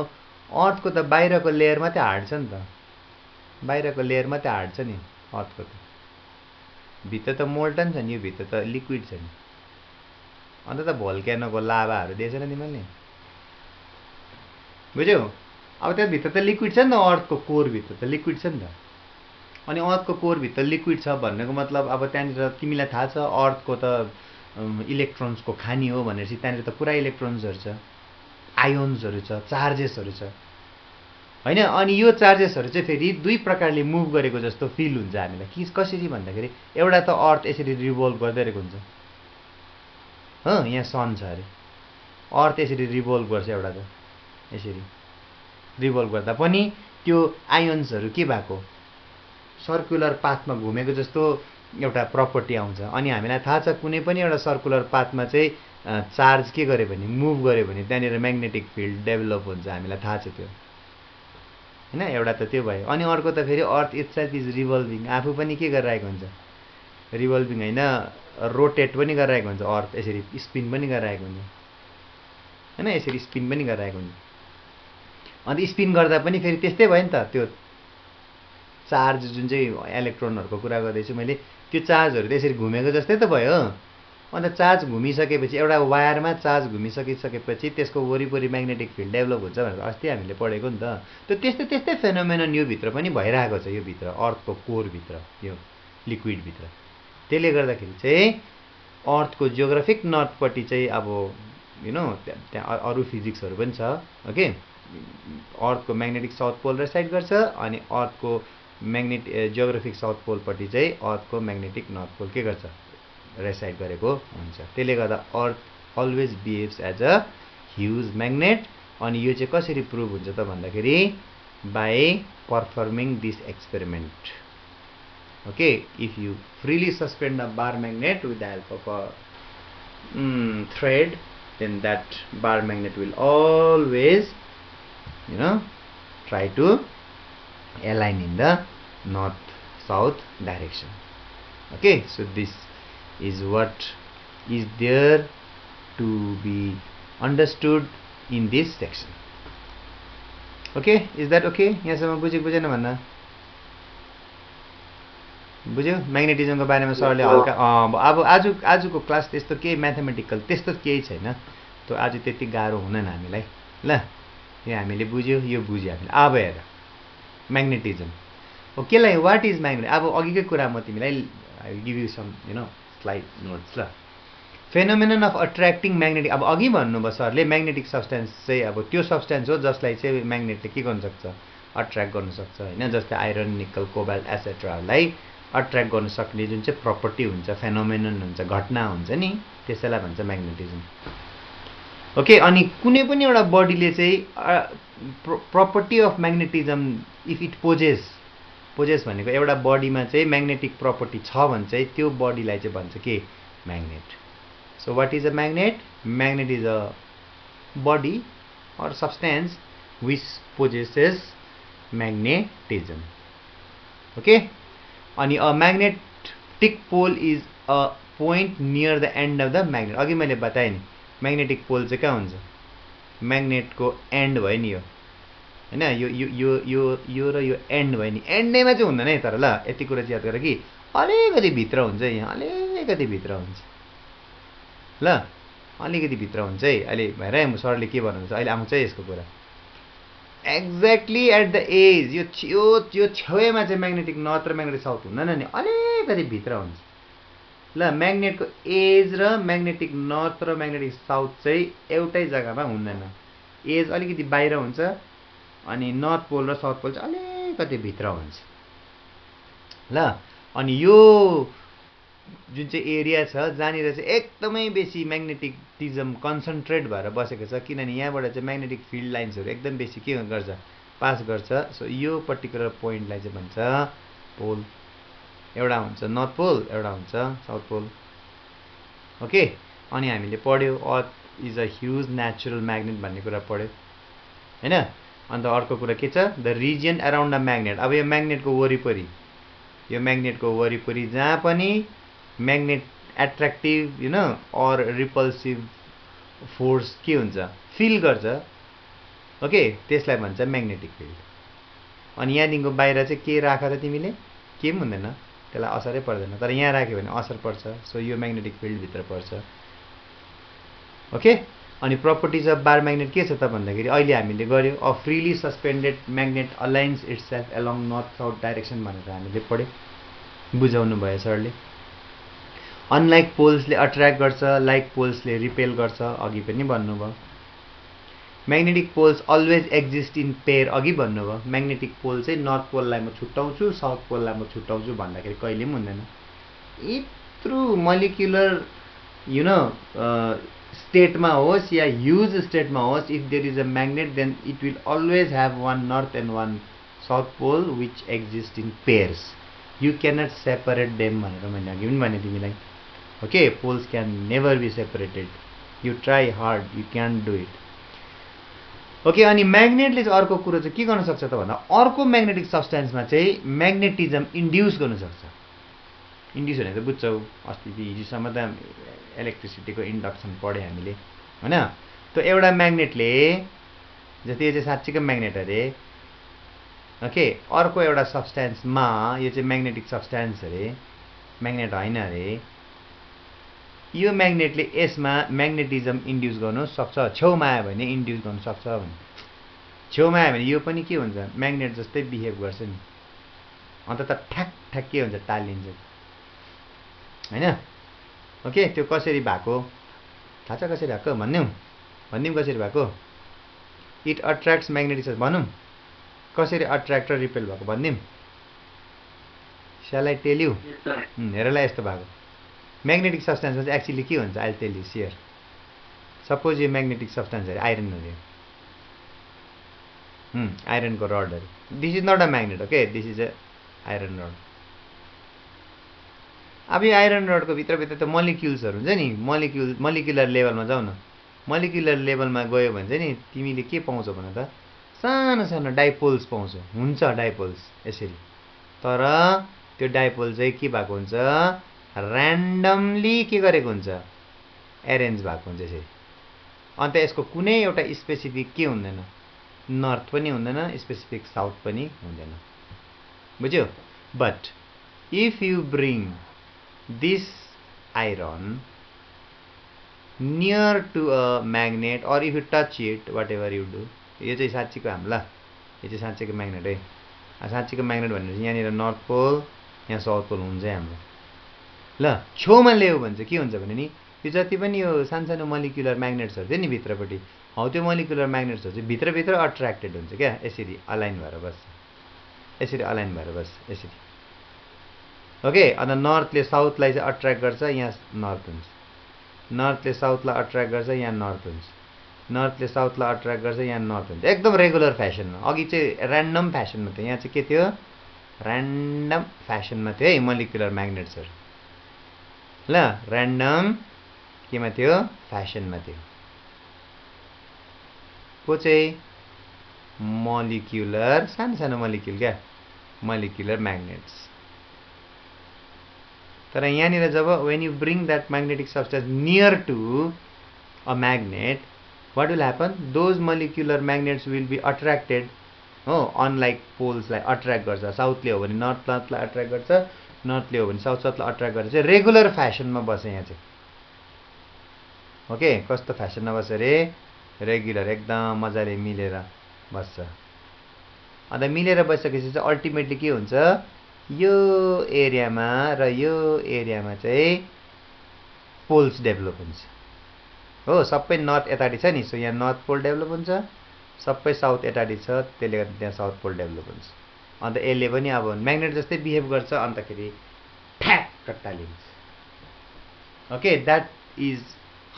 अर्थको त बाहिरको लेयर मात्रै हार्ड छ नि त, बाहिरको लेयर मात्रै हार्ड छ नि अर्थको, त भित्र त मोल्टन छ नि, यो भित्र त लिक्विड छ नि। अन्त त भोल्क्यानोको लाभाहरू दिएछ नि तिमीले, बुझ्यौ। अब त्यहाँभित्र त लिक्विड छ नि त, अर्थको कोरभित्र त लिक्विड छ नि त। अनि अर्थको कोरभित्र लिक्विड छ भन्नेको मतलब अब त्यहाँनिर तिमीलाई थाहा छ अर्थको त इलेक्ट्रोन्सको खानी हो भनेपछि त्यहाँनिर त पुरा इलेक्ट्रोन्सहरू छ, आयोन्सहरू छ, चार्जेसहरू छ होइन। अनि यो चार्जेसहरू चाहिँ फेरि दुई प्रकारले मुभ गरेको जस्तो फिल हुन्छ हामीलाई। कसरी भन्दाखेरि एउटा त अर्थ यसरी रिभल्भ गर्दै रहेको हुन्छ, यहाँ सन छ अरे, अर्थ यसरी रिभल्भ गर्छ, एउटा त यसरी रिभल्भ गर्दा पनि त्यो आयोन्सहरू के भएको सर्कुलर पाथमा घुमेको जस्तो एउटा प्रपर्टी आउँछ। अनि हामीलाई थाहा छ कुनै पनि एउटा सर्कुलर पाथमा चाहिँ चार्ज के गर्यो भने मुभ गर्यो भने त्यहाँनिर म्याग्नेटिक फिल्ड डेभलप हुन्छ, हामीलाई थाहा छ त्यो होइन। एउटा त त्यो भयो। अनि अर्को त फेरि अर्थ इटसेल्फ इज रिभल्भिङ, आफू पनि के गरिरहेको हुन्छ, रिभल्भिङ होइन रोटेट पनि गरिरहेको हुन्छ, अर्थ यसरी स्पिन पनि गरिरहेको हुन्छ होइन, यसरी स्पिन पनि गरिरहेको हुन्छ। अन्त स्पिन गर्दा पनि फेरि त्यस्तै भयो नि त, त्यो चार्ज जुन चाहिँ इलेक्ट्रोनहरूको कुरा गर्दैछु मैले, त्यो चार्जहरू त यसरी घुमेको जस्तै त भयो। अन्त चार्ज घुमिसकेपछि एउटा वायरमा चार्ज घुमिसकेपछि त्यसको वरिपरि म्याग्नेटिक फिल्ड डेभलप हुन्छ भनेर अस्ति हामीले पढेको नि त। त्यो त्यस्तै फेनोमेनन यो भित्र पनि भइरहेको छ, यो भित्र अर्थको कोरभित्र, यो लिक्विडभित्र। त्यसले गर्दाखेरि चाहिँ अर्थको जियोग्राफिक नर्थपट्टि चाहिँ अब यु नो त्यहाँ अरू फिजिक्सहरू पनि छ। ओके, अर्थको म्याग्नेटिक साउथ पोल रेसाइड गर्छ अनि अर्थको जियोग्राफिक साउथ पोलपट्टि चाहिँ अर्थको म्याग्नेटिक नर्थ पोल के गर्छ, रेसाइड गरेको हुन्छ। त्यसले गर्दा earth always behaves as a huge magnet. अनि यो चाहिँ कसरी प्रुभ हुन्छ त भन्दाखेरि by performing this experiment. Okay, if you freely suspend a bar magnet with the help of a thread, then that bar magnet will always try to align in the north south direction. Okay, so this is what is there to be understood in this section. Okay, is that okay? यहाँसम्म बुझेन भन्न, बुझ्यो। म्याग्नेटिजमको बारेमा सरले हल्का अब आजको class त्यस्तो केही म्याथमेटिकल त्यस्तो केही छैन, त्यो आज त्यति गाह्रो हुँदैन हामीलाई। ल यो हामीले बुझ्यो, यो बुझ्यो हामीले। अब हेर म्याग्नेटिजम हो केलाई, वाट इज म्याग्नेट। अब अघिकै कुरा म तिमीलाई I will give you some slide notes. ल फेनोमेनन अफ अट्र्याक्टिङ म्याग्नेटिक, अब अघि भन्नुभयो सरले म्याग्नेटिक सब्सटेन्स चाहिँ अब त्यो सब्सटेन्स हो जसलाई चाहिँ म्याग्नेटले के गर्नु सक्छ, अट्र्याक्ट गर्नु सक्छ होइन। जस्तै आइरन, निकल, कोबाल्ट एसेट्राहरूलाई अट्र्याक्ट गर्नु सक्ने जुन चाहिँ प्रपर्टी हुन्छ, फेनोमेनन हुन्छ, घटना हुन्छ नि, त्यसैलाई भन्छ म्याग्नेटिजम। ओके, अनि कुनै पनि एउटा बडीले चाहिँ property of magnetism if it possess भनेको एउटा बडीमा चाहिँ म्याग्नेटिक प्रपर्टी छ भने चाहिँ त्यो बडीलाई चाहिँ भन्छ के, magnet. So what is a magnet? Magnet is a body or substance which possesses magnetism. Okay, and a magnetic pole is a point near the end of the magnet. अघि मैले बताएँ नि magnetic pole चाहिँ कहाँ हुन्छ? Magnet को end भयो नि यो हैन, यो र यो end भयो नि, end मा चाहिँ हुँदैन है, तर ल यति कुरा चाहिँ याद गर कि अलिकति भित्र हुन्छ, यहाँ अलिकति भित्र हुन्छ, ल अलिकति भित्र हुन्छ है। अहिले भएर सरले के भन्नुहुन्छ अहिले आउँछ यसको कुरा। एक्ज्याक्टली एट द एज, यो छेउमा चाहिँ म्याग्नेटिक नर्थ र म्याग्नेटिक साउथ हुँदैन नि, अलिकति भित्र हुन्छ। ल म्याग्नेटको एज र म्याग्नेटिक नर्थ र म्याग्नेटिक साउथ चाहिँ एउटै जग्गामा हुँदैन। एज अलिकति बाहिर हुन्छ अनि नर्थ पोल र साउथ पोल चाहिँ अलिकति भित्र हुन्छ। ल अनि यो जुन चाहिँ एरिया छ जहाँनिर चाहिँ एकदमै बेसी म्याग्नेटिटिजम कन्सन्ट्रेट भएर बसेको छ, किनभने यहाँबाट चाहिँ म्याग्नेटिक फिल्ड लाइन्सहरू एकदम बेसी के गर्छ, पास गर्छ। सो यो पर्टिकुलर पोइन्टलाई चाहिँ भन्छ पोल। एउटा हुन्छ नर्थ पोल, एउटा हुन्छ साउथ पोल। ओके, अनि हामीले पढ्यो earth is a huge natural magnet भन्ने कुरा पढ्यो हैन। अन्त अर्को कुरा के छ, the region around the magnet. अब यो म्याग्नेटको वरिपरि, यो म्याग्नेटको वरिपरि जहाँ पनि magnet attractive you know or repulsive force के हुन्छ, फिल गर्छ, ओके, त्यसलाई भन्छ म्याग्नेटिक फिल्ड। अनि यहाँदेखिको बाहिर चाहिँ के राख त तिमीले, के पनि हुँदैन, त्यसलाई असरै पर्दैन, तर यहाँ राख्यो भने असर पर्छ। सो यो म्याग्नेटिक फिल्डभित्र पर्छ। ओके, अनि प्रपर्टिज अफ बार म्याग्नेट के छ त भन्दाखेरि अहिले हामीले गऱ्यो, a freely suspended magnet aligns itself along north south direction भनेर हामीले पढ्यो, बुझाउनु भयो सरले। अनलाइक पोल्सले अट्र्याक्ट गर्छ, लाइक पोल्सले रिपेल गर्छ, अघि पनि भन्नुभयो। Magnetic poles always exist in pair, अघि भन्नुभयो। म्याग्नेटिक पोल चाहिँ नर्थ पोललाई म छुट्याउँछु, साउथ पोललाई म छुट्याउँछु भन्दाखेरि कहिले पनि हुँदैन। यत्रो मोलिकुलर यु नो स्टेटमा होस् या ह्युज स्टेटमा होस्, if there is a magnet then it will always have one north and one south pole which exist in pairs. You cannot separate them भनेर मैले अघि पनि भने तिमीलाई। Okay, poles can never be separated, you try hard, you can do it. Okay, अनि म्याग्नेटले चाहिँ अर्को कुरो चाहिँ के गर्न सक्छ त भन्दा अर्को म्याग्नेटिक सब्सटेन्समा चाहिँ म्याग्नेटिजम इन्ड्युस गर्न सक्छ। इन्ड्युस भने त बुझ्छौ, अस्ति हिजोसम्म त इलेक्ट्रिसिटीको इन्डक्सन पढ्यो हामीले हैन। त्यो एउटा म्याग्नेटले जति यो चाहिँ साँच्चीको म्याग्नेट अरे, ओके, अर्को एउटा सब्सटेन्समा यो चाहिँ म्याग्नेटिक सब्सटेन्स अरे, म्याग्नेट होइन अरे, यो म्याग्नेटले यसमा म्याग्नेटिजम इन्ड्युस गर्नु सक्छ। छेउमा आयो भने इन्ड्युस गर्नु सक्छ भने, छेउमा आयो भने यो पनि के हुन्छ, म्याग्नेट जस्तै बिहेभ गर्छ नि, अन्त त ठ्याक ठ्याक के हुन्छ, टालिन्छ हैन। ओके, त्यो कसरी भएको थाहा छ, कसरी भएको भनिदिउँ कसरी भएको। इट अट्र्याक्ट्स म्याग्नेटिक भनौँ, कसरी अट्र्याक्ट र रिपेल भएको भनिदिउँ। स्याल आई टेल यु, हेरलाई यस्तो भएको म्याग्नेटिक सब्सटेन्समा चाहिँ एक्चुअली के हुन्छ, आई टेल यु सियर। सपोज यो म्याग्नेटिक सब्सटेन्स अरे आइरन अरे, आइरनको रड अरे, this is not a magnet, okay, this is a iron rod. अब यो आइरन रडको भित्रभित्र त मोलिक्युल्सहरू हुन्छ नि, मोलिकुलर लेभलमा जाऊ न। मोलिकुलर लेभलमा गयो भने चाहिँ नि तिमीले के पाउँछौ भन त, सानो सानो डाइपोल्स पाउँछौ, हुन्छ डाइपोल्स यसरी, तर त्यो डाइपोल चाहिँ के भएको हुन्छ, ऱ्यान्डमली के गरेको हुन्छ, एरेन्ज भएको हुन्छ यसरी। अन्त यसको कुनै एउटा स्पेसिफिक के हुँदैन, नर्थ पनि हुँदैन, स्पेसिफिक साउथ पनि हुँदैन, बुझ्यो। But if you bring this iron near to a magnet और if you touch it whatever you do, यो चाहिँ साँच्चीको हाम्रो, यो चाहिँ साँच्चीको म्याग्नेट है। साँच्चीको म्याग्नेट भनेर चाहिँ यहाँनिर नर्थ पोल यहाँ साउथ पोल हुन्छ हाम्रो। ल छेउमा ल्यायो भने चाहिँ के हुन्छ भने नि, यो जति पनि यो सानसानो मोलिकुलर म्याग्नेट्सहरू थियो नि भित्रपट्टि, हौ त्यो मोलिकुलर म्याग्नेट्सहरू चाहिँ भित्रभित्र अट्र्याक्टेड हुन्छ क्या, यसरी अलाइन भएर बस्छ, यसरी अलाइन भएर बस्छ यसरी। ओके, अन्त नर्थले साउथलाई चाहिँ अट्र्याक्ट गर्छ, यहाँ नर्थ हुन्छ, नर्थले साउथलाई अट्र्याक्ट गर्छ, यहाँ नर्थ हुन्छ, नर्थले साउथलाई अट्र्याक्ट गर्छ, यहाँ नर्थ हुन्छ, एकदम रेगुलर फ्यासनमा। अघि चाहिँ ऱ्यान्डम फ्यासनमा थियो, यहाँ चाहिँ के थियो, ऱ्यान्डम फ्यासनमा थियो है मोलिकुलर म्याग्नेट्सहरू। ल ऱ्यान्डम केमा थियो फ्यासनमा थियो को चाहिँ मोलिक्युलर सानो सानो मोलिक्युल क्या मोलिक्युलर म्याग्नेट्स तर यहाँनिर जब when you bring that magnetic substance near to a magnet what will happen those molecular magnets will be attracted unlike poles लाई अट्र्याक्ट गर्छ साउथले हो भने नर्थलाई अट्र्याक्ट गर्छ नर्थले हो भने साउथलाई अट्र्याक्ट गर्छ चाहिँ रेगुलर फ्यासनमा बस्छ यहाँ चाहिँ ओके कस्तो फ्यासनमा बस्छ रे रेगुलर एकदम मजाले मिलेर बस्छ अन्त मिलेर बसिसकेपछि चाहिँ अल्टिमेटली के हुन्छ यो एरियामा र यो एरियामा चाहिँ पोल्स डेभलप हुन्छ हो सबै नर्थ यताडी छ नि सो यहाँ नर्थ पोल डेभलप हुन्छ सबै साउथ यताडी छ त्यसले गर्दा त्यहाँ साउथ पोल डेभलप हुन्छ अन्त यसले पनि अब म्याग्नेट जस्तै बिहेभ गर्छ अन्तखेरि ठ्याक्क टालिन्छ okay that is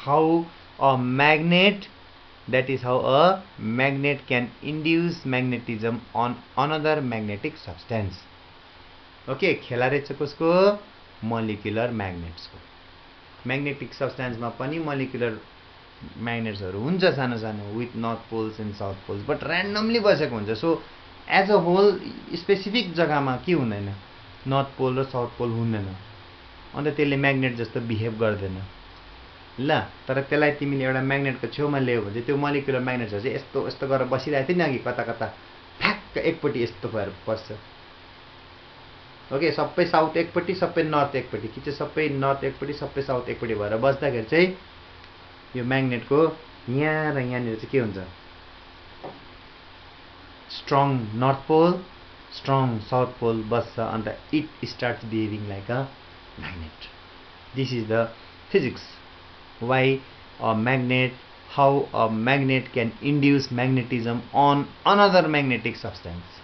how a magnet that is how a magnet can induce magnetism on another magnetic substance okay खेला रहेछ कसको molecular magnets को magnetic substance मा पनि molecular magnets हरु हुन्छ सानो सानो with north poles and south poles but randomly बसेको हुन्छ so as a whole specific जग्गामा के हुँदैन north pole र south pole हुँदैन अन्त त्यसले magnet जस्तो बिहेभ गर्दैन ल तर त्यसलाई तिमीले एउटा म्याग्नेटको छेउमा ल्यायो भने त्यो मोलिकुलर म्याग्नेटहरु चाहिँ यस्तो यस्तो गरेर बसिरहेको थियो नि अघि कता कता ठ्याक्क एकपट्टि यस्तो भएर बस्छ ओके सबै साउथ एकपट्टि सबै नर्थ एकपट्टि कि चाहिँ सबै नर्थ एकपट्टि सबै साउथ एकपट्टि भएर बस्दाखेरि चाहिँ यो म्याग्नेटको यहाँ र यहाँनिर चाहिँ के हुन्छ strong north pole strong south pole बस्छ अन्त it starts behaving like a magnet this is the physics why a magnet how a magnet can induce magnetism on another magnetic substance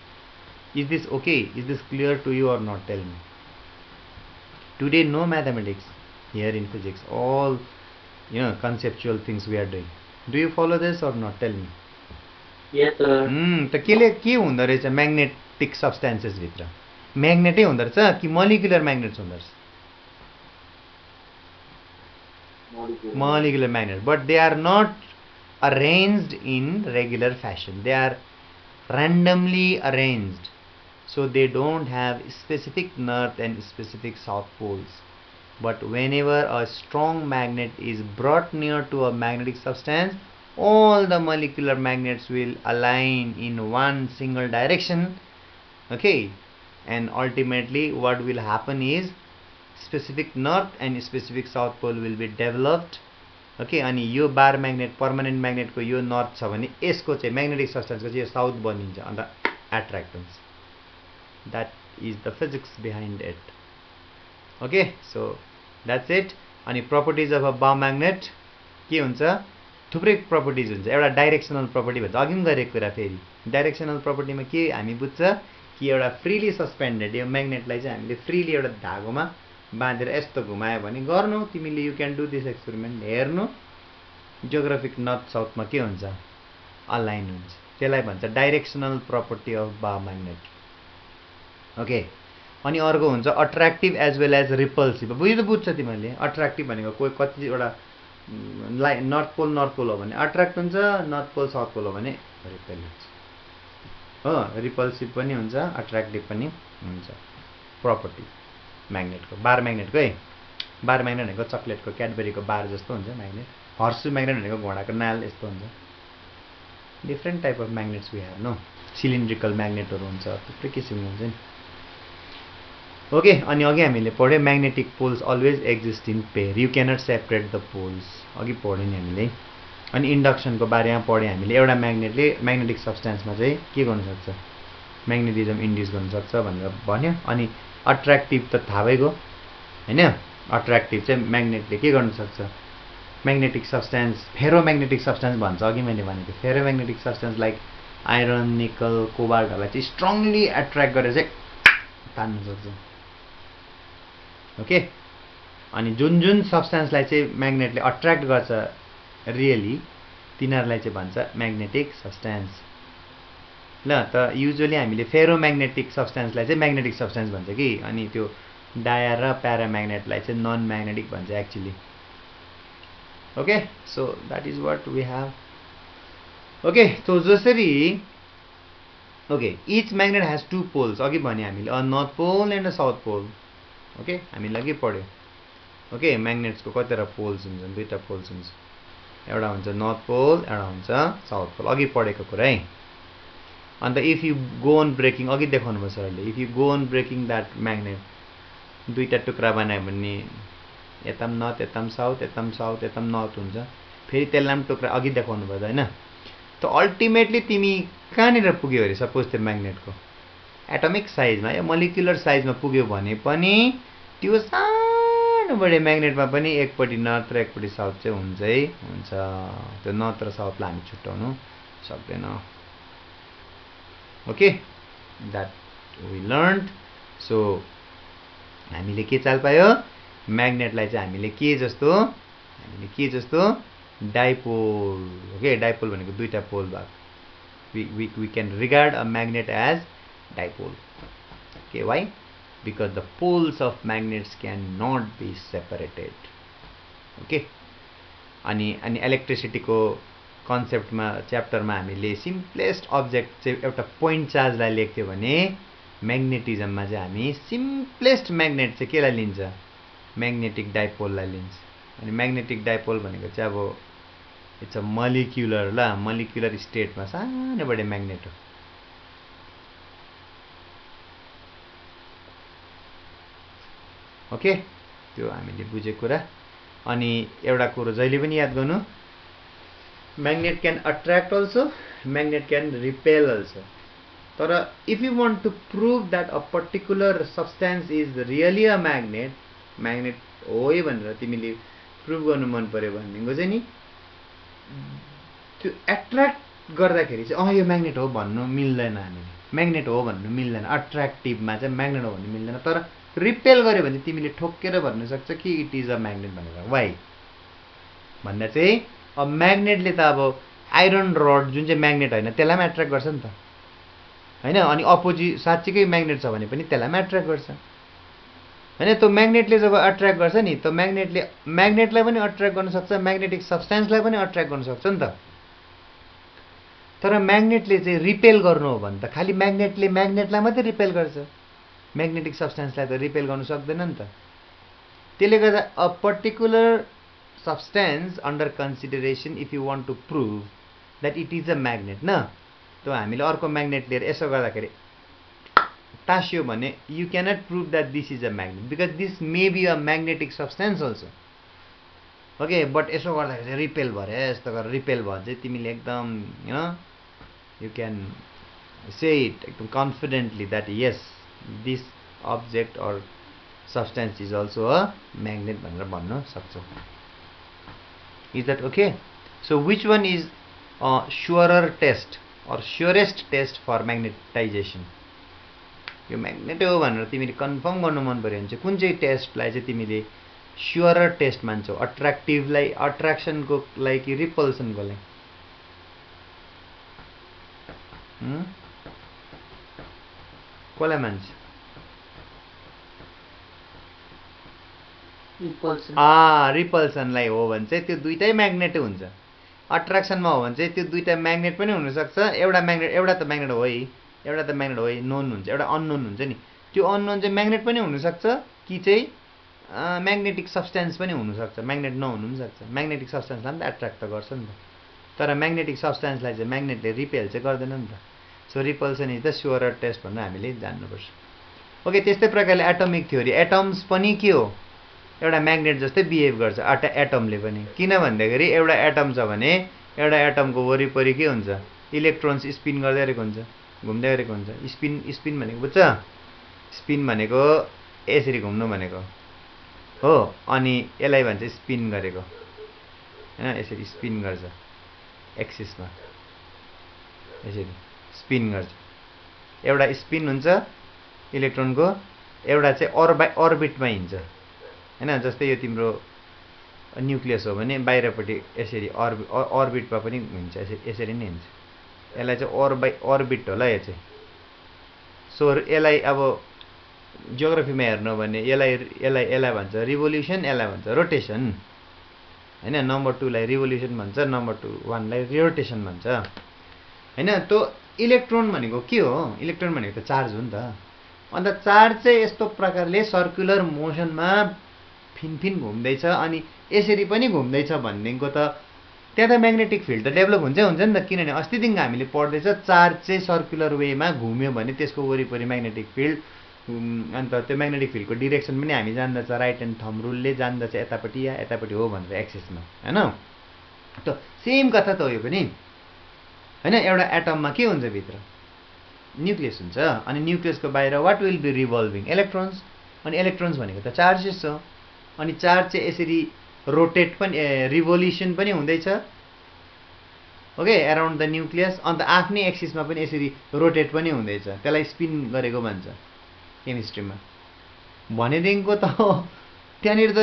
is this okay is this clear to you or not tell me today no mathematics here in physics all conceptual things we are doing do you follow this or not tell me yes sir त केले के हुँदो रहेछ magnetic substances भित्र म्याग्नेटै हुँदो रहेछ कि molecular म्याग्नेट्स हुँदो रहेछ molecular magnets but they are not arranged in regular fashion they are randomly arranged so they don't have specific north and specific south poles but whenever a strong magnet is brought near to a magnetic substance all the molecular magnets will align in one single direction okay and ultimately what will happen is specific north and specific south pole will be developed okay अनि यो बार magnet permanent म्याग्नेटको यो north छ भने यसको चाहिँ magnetic सब्स्टेन्सको चाहिँ यो south बनिन्छ अन्त एट्र्याक्ट हुन्छ that is the physics behind it okay so that's it अनि properties of a bar magnet के हुन्छ थुप्रै प्रपर्टिज हुन्छ एउटा डाइरेक्सनल प्रपर्टी भन्छ अघि पनि गरेको कुरा फेरि डाइरेक्सनल प्रपर्टीमा के हामी बुझ्छ कि एउटा फ्रीली सस्पेन्डेड यो म्याग्नेटलाई चाहिँ हामीले फ्रीली एउटा धागोमा बाँधेर यस्तो घुमायो भने गर्नु तिमीले you can do this experiment हेर्नु जियोग्राफिक नर्थ साउथमा के हुन्छ अलाइन हुन्छ त्यसलाई भन्छ directional property of bar magnet okay अनि अर्को हुन्छ अट्र्याक्टिभ एज वेल एज रिपल्सिभ बुझ्छ तिमीले अट्र्याक्टिभ भनेको कोही कतिवटा नर्थ पोल हो भने अट्र्याक्ट हुन्छ नर्थ पोल साउथ पोल हो भने रिपेल हुन्छ हो रिपल्सिभ पनि हुन्छ अट्र्याक्टिभ पनि हुन्छ प्रपर्टी म्याग्नेटको बार म्याग्नेटको है बार म्याग्नेट भनेको चक्लेटको क्याडबेरीको बार जस्तो हुन्छ म्याग्नेट हर्सु म्याग्नेट भनेको घोडाको नाल यस्तो हुन्छ different type of magnets we have no cylindrical म्याग्नेटहरू हुन्छ थुप्रै किसिमको हुन्छ नि ओके अनि अघि हामीले पढ्यौँ magnetic poles always exist in pair you cannot separate the poles अघि पढ्यौँ नि हामीले अनि इन्डक्सनको बारेमा पढ्यौँ हामीले एउटा म्याग्नेटले म्याग्नेटिक सब्स्टेन्समा चाहिँ के गर्नुसक्छ म्याग्नेटिजम इन्ड्युस गर्नुसक्छ भनेर भन्यो अनि अट्र्याक्टिभ त थाहा भइगयो होइन अट्र्याक्टिभ चाहिँ म्याग्नेटले के गर्नुसक्छ म्याग्नेटिक सब्स्टेन्स फेरोम्याग्नेटिक सब्स्टेन्स भन्छ अघि मैले भनेको फेरोम्याग्नेटिक सब्स्टेन्स लाइक आइरन निकल कोबाल्टहरूलाई चाहिँ स्ट्रङली एट्र्याक्ट गरेर चाहिँ तान्नु सक्छ ओके अनि जुन जुन सब्स्टेन्सलाई चाहिँ म्याग्नेटले अट्र्याक्ट गर्छ रियली तिनीहरूलाई चाहिँ भन्छ म्याग्नेटिक सब्स्टेन्स ल त युजुअली हामीले फेरोम्याग्नेटिक सब्स्टेन्सलाई चाहिँ म्याग्नेटिक सब्स्टेन्स भन्छ कि अनि त्यो डाया र प्याराम्याग्नेटलाई चाहिँ नन म्याग्नेटिक भन्छ actually Okay, so that is what we have. Okay, so जसरी okay, each magnet has two poles. अघि भने हामीले a north pole and a south pole. Okay, हामीले अघि पढ्यो. Okay, magnets को कतिवटा पोल्स हुन्छन्, दुईटा पोल्स हुन्छ. एउटा हुन्छ नर्थ पोल, एउटा हुन्छ साउथ पोल. अघि पढेको कुरा है. अन्त if you go on breaking, अघि देखाउनु भयो सरले, if you go on breaking that magnet, दुईटा टुक्रा बनायो भने यताम नर्थ, यताम साउथ, यताम साउथ, यताम नर्थ हुन्छ. फेरि त्यसलाई पनि टुक्रा अघि देखाउनु भयो हैन. त अल्टिमेटली तिमी कहाँनिर पुग्यो अरे सपोज त्यो म्याग्नेटको एटमिक साइजमा या मोलिकुलर साइजमा पुग्यो भने पनि त्यो सानो बडे म्याग्नेटमा पनि एकपट्टि नर्थ र एकपट्टि साउथ चाहिँ हुन्छै हुन्छ. त्यो नर्थ र साउथलाई हामी छुट्याउनु सक्दैन. Okay, that we learned. So हामीले के चाल पायो, म्याग्नेटलाई चाहिँ हामीले के जस्तो डाइपोल. ओके, डाइपोल भनेको दुईटा पोल भाग. we can regard a magnet as dipole. Okay, why? Because the poles of magnets cannot be separated. Okay, अनि इलेक्ट्रिसिटी को कन्सेप्ट मा च्याप्टर मा हामीले सिम्पलेस्ट अब्जेक्ट चाहिँ एउटा पोइन्ट चार्जलाई लेख्थ्यो भने म्याग्नेटिजम मा चाहिँ हामी सिम्पलेस्ट म्याग्नेट चाहिँ केलाई लिन्छ, म्याग्नेटिक डाइपोललाई लिन्छ. अनि म्याग्नेटिक डाइपोल भनेको चाहिँ अब इट्स अ मोलिकुलर मोलिकुलर स्टेटमा सानो बडे म्याग्नेट हो. ओके, त्यो हामीले बुझेको कुरा. अनि एउटा कुरो जहिले पनि याद गर्नु, magnet can attract also, magnet can repel also. तर if you want to prove that a particular substance is really a magnet, magnet हो है भनेर तिमीले प्रुभ गर्नु मन पर्यो भनेको चाहिँ नि त्यो एट्र्याक्ट गर्दाखेरि चाहिँ यो म्याग्नेट हो भन्नु मिल्दैन. हामीले म्याग्नेट हो भन्नु मिल्दैन, अट्र्याक्टिभमा चाहिँ म्याग्नेट हो भन्नु मिल्दैन. तर रिपेल गर्यो भने तिमीले ठोक्केर भन्नु सक्छ कि इट इज अ म्याग्नेट भनेर. वाइ भन्दा चाहिँ अब म्याग्नेटले त अब आइरन रड जुन चाहिँ म्याग्नेट होइन त्यसलाई पनि एट्र्याक्ट गर्छ नि त हैन. अनि अपोजिट साँच्चीकै म्याग्नेट छ भने पनि त्यसलाई पनि एट्र्याक्ट गर्छ हैन. त्यो म्याग्नेटले जब अट्र्याक्ट गर्छ नि, त्यो म्याग्नेटले म्याग्नेटलाई पनि अट्र्याक्ट गर्न सक्छ, म्याग्नेटिक सब्स्टेन्सलाई पनि अट्र्याक्ट गर्न सक्छ नि त. तर म्याग्नेटले चाहिँ रिपेल गर्नु हो भने त खालि म्याग्नेटले म्याग्नेटलाई मात्रै रिपेल गर्छ, म्याग्नेटिक सब्स्टेन्सलाई त रिपेल गर्न सक्दैन नि त. त्यसले गर्दा a particular substance under consideration if you want to prove that it is a magnet न, त्यो हामीले अर्को म्याग्नेट लिएर यसो गर्दाखेरि टास्यो भने you cannot prove that this is a magnet because this may be a magnetic substance also. Okay, but यसो गर्दाखेरि चाहिँ रिपेल भएर यस्तो गरेर रिपेल भयो चाहिँ तिमीले एकदम यु क्यान से इट एकदम कन्फिडेन्टली द्याट यस this object or substance is also a magnet भनेर भन्न सक्छौ. Is that okay? So which one is surer test or surest test for magnetization? यो म्याग्नेट हो भनेर तिमीले कन्फर्म गर्नु मन पर्यो भने चाहिँ कुन चाहिँ टेस्टलाई चाहिँ तिमीले स्योरर टेस्ट मान्छौ? अट्र्याक्टिभलाई, अट्र्याक्सनको लागि कि रिपल्सनको लागि? कसलाई मान्छ? रिपल्सनलाई हो भने चाहिँ त्यो दुईटै म्याग्नेटै हुन्छ. अट्र्याक्सनमा हो भने चाहिँ त्यो दुईटा म्याग्नेट पनि हुनसक्छ. एउटा त म्याग्नेट हो है, एउटा त म्याग्नेट हो है, नोन हुन्छ, एउटा अननोन हुन्छ नि. त्यो अननोन चाहिँ म्याग्नेट पनि हुनसक्छ कि चाहिँ म्याग्नेटिक सब्स्टेन्स पनि हुनसक्छ, म्याग्नेट नहुनु पनि सक्छ. म्याग्नेटिक सब्स्टेन्सलाई पनि त एट्र्याक्ट त गर्छ नि त, तर म्याग्नेटिक सब्स्टेन्सलाई चाहिँ म्याग्नेटले रिपेल चाहिँ गर्दैन नि त. So repulsion is the surer test भनेर हामीले जान्नुपर्छ. ओके, त्यस्तै प्रकारले एटमिक थ्योरी, एटम्स पनि के हो, एउटा म्याग्नेट जस्तै बिहेभ गर्छ एटमले पनि. किन भन्दाखेरि एउटा एटम छ भने एउटा एटमको वरिपरि के हुन्छ, इलेक्ट्रोन्स स्पिन गर्दै गरेको हुन्छ, घुम्दै गरेको हुन्छ. स्पिन भनेको बुझ्छ? स्पिन भनेको यसरी घुम्नु भनेको हो. अनि यसलाई भन्छ स्पिन गरेको हैन, यसरी स्पिन गर्छ एक्सिसमा, यसरी स्पिन गर्छ. एउटा स्पिन हुन्छ इलेक्ट्रोनको, एउटा चाहिँ अर्बिटमा हिँड्छ हैन. जस्तै यो तिम्रो न्युक्लियस हो भने बाहिरपट्टि यसरी अर्बिटमा पनि हिँड्छ, यसरी नै हिँड्छ. यसलाई चाहिँ अर्बिट होला यो चाहिँ. सो यसलाई अब जियोग्राफीमा हेर्नु भने यसलाई भन्छ रिभोल्युसन, यसलाई भन्छ रोटेसन. हैन नम्बर 2 लाई रिभोल्युसन भन्छ नम्बर 1 लाई रोटेसन भन्छ हैन त्यो इलेक्ट्रोन भनेको के हो इलेक्ट्रोन भनेको त चार्ज हो नि त अन्त चार्ज चाहिँ यस्तो प्रकारले सर्कुलर मोसनमा फिनफिन घुम्दैछ अनि यसरी पनि घुम्दैछ भन्नेको त त्यहाँ त म्याग्नेटिक फिल्ड त डेभलप हुन्छ नि त किनभने अस्तिदेखि हामीले पढ्दैछ चार्ज चाहिँ सर्कुलर वेमा घुम्यो भने त्यसको वरिपरि म्याग्नेटिक फिल्ड अन्त त्यो म्याग्नेटिक फिल्डको डिरेक्सन पनि हामी जान्दछ राइट ह्यान्ड थम्ब रुलले जान्दछ यतापट्टि या यतापट्टि हो भनेर एक्सिसमा हैन त सेम कथा त हो यो पनि हैन एउटा एटममा के हुन्छ भित्र न्युक्लियस हुन्छ अनि न्युक्लियसको बाहिर what will be revolving electrons अनि इलेक्ट्रोन्स भनेको त चार्जेस छ अनि चार्ज चाहिँ यसरी रोटेट पनि रिभोल्युसन पनि हुँदैछ ओके अराउन्ड द न्युक्लियस अन्त आफ्नै एक्सिसमा पनि यसरी रोटेट पनि हुँदैछ त्यसलाई स्पिन गरेको भन्छ केमिस्ट्रीमा भनेदेखिको त त्यहाँनिर त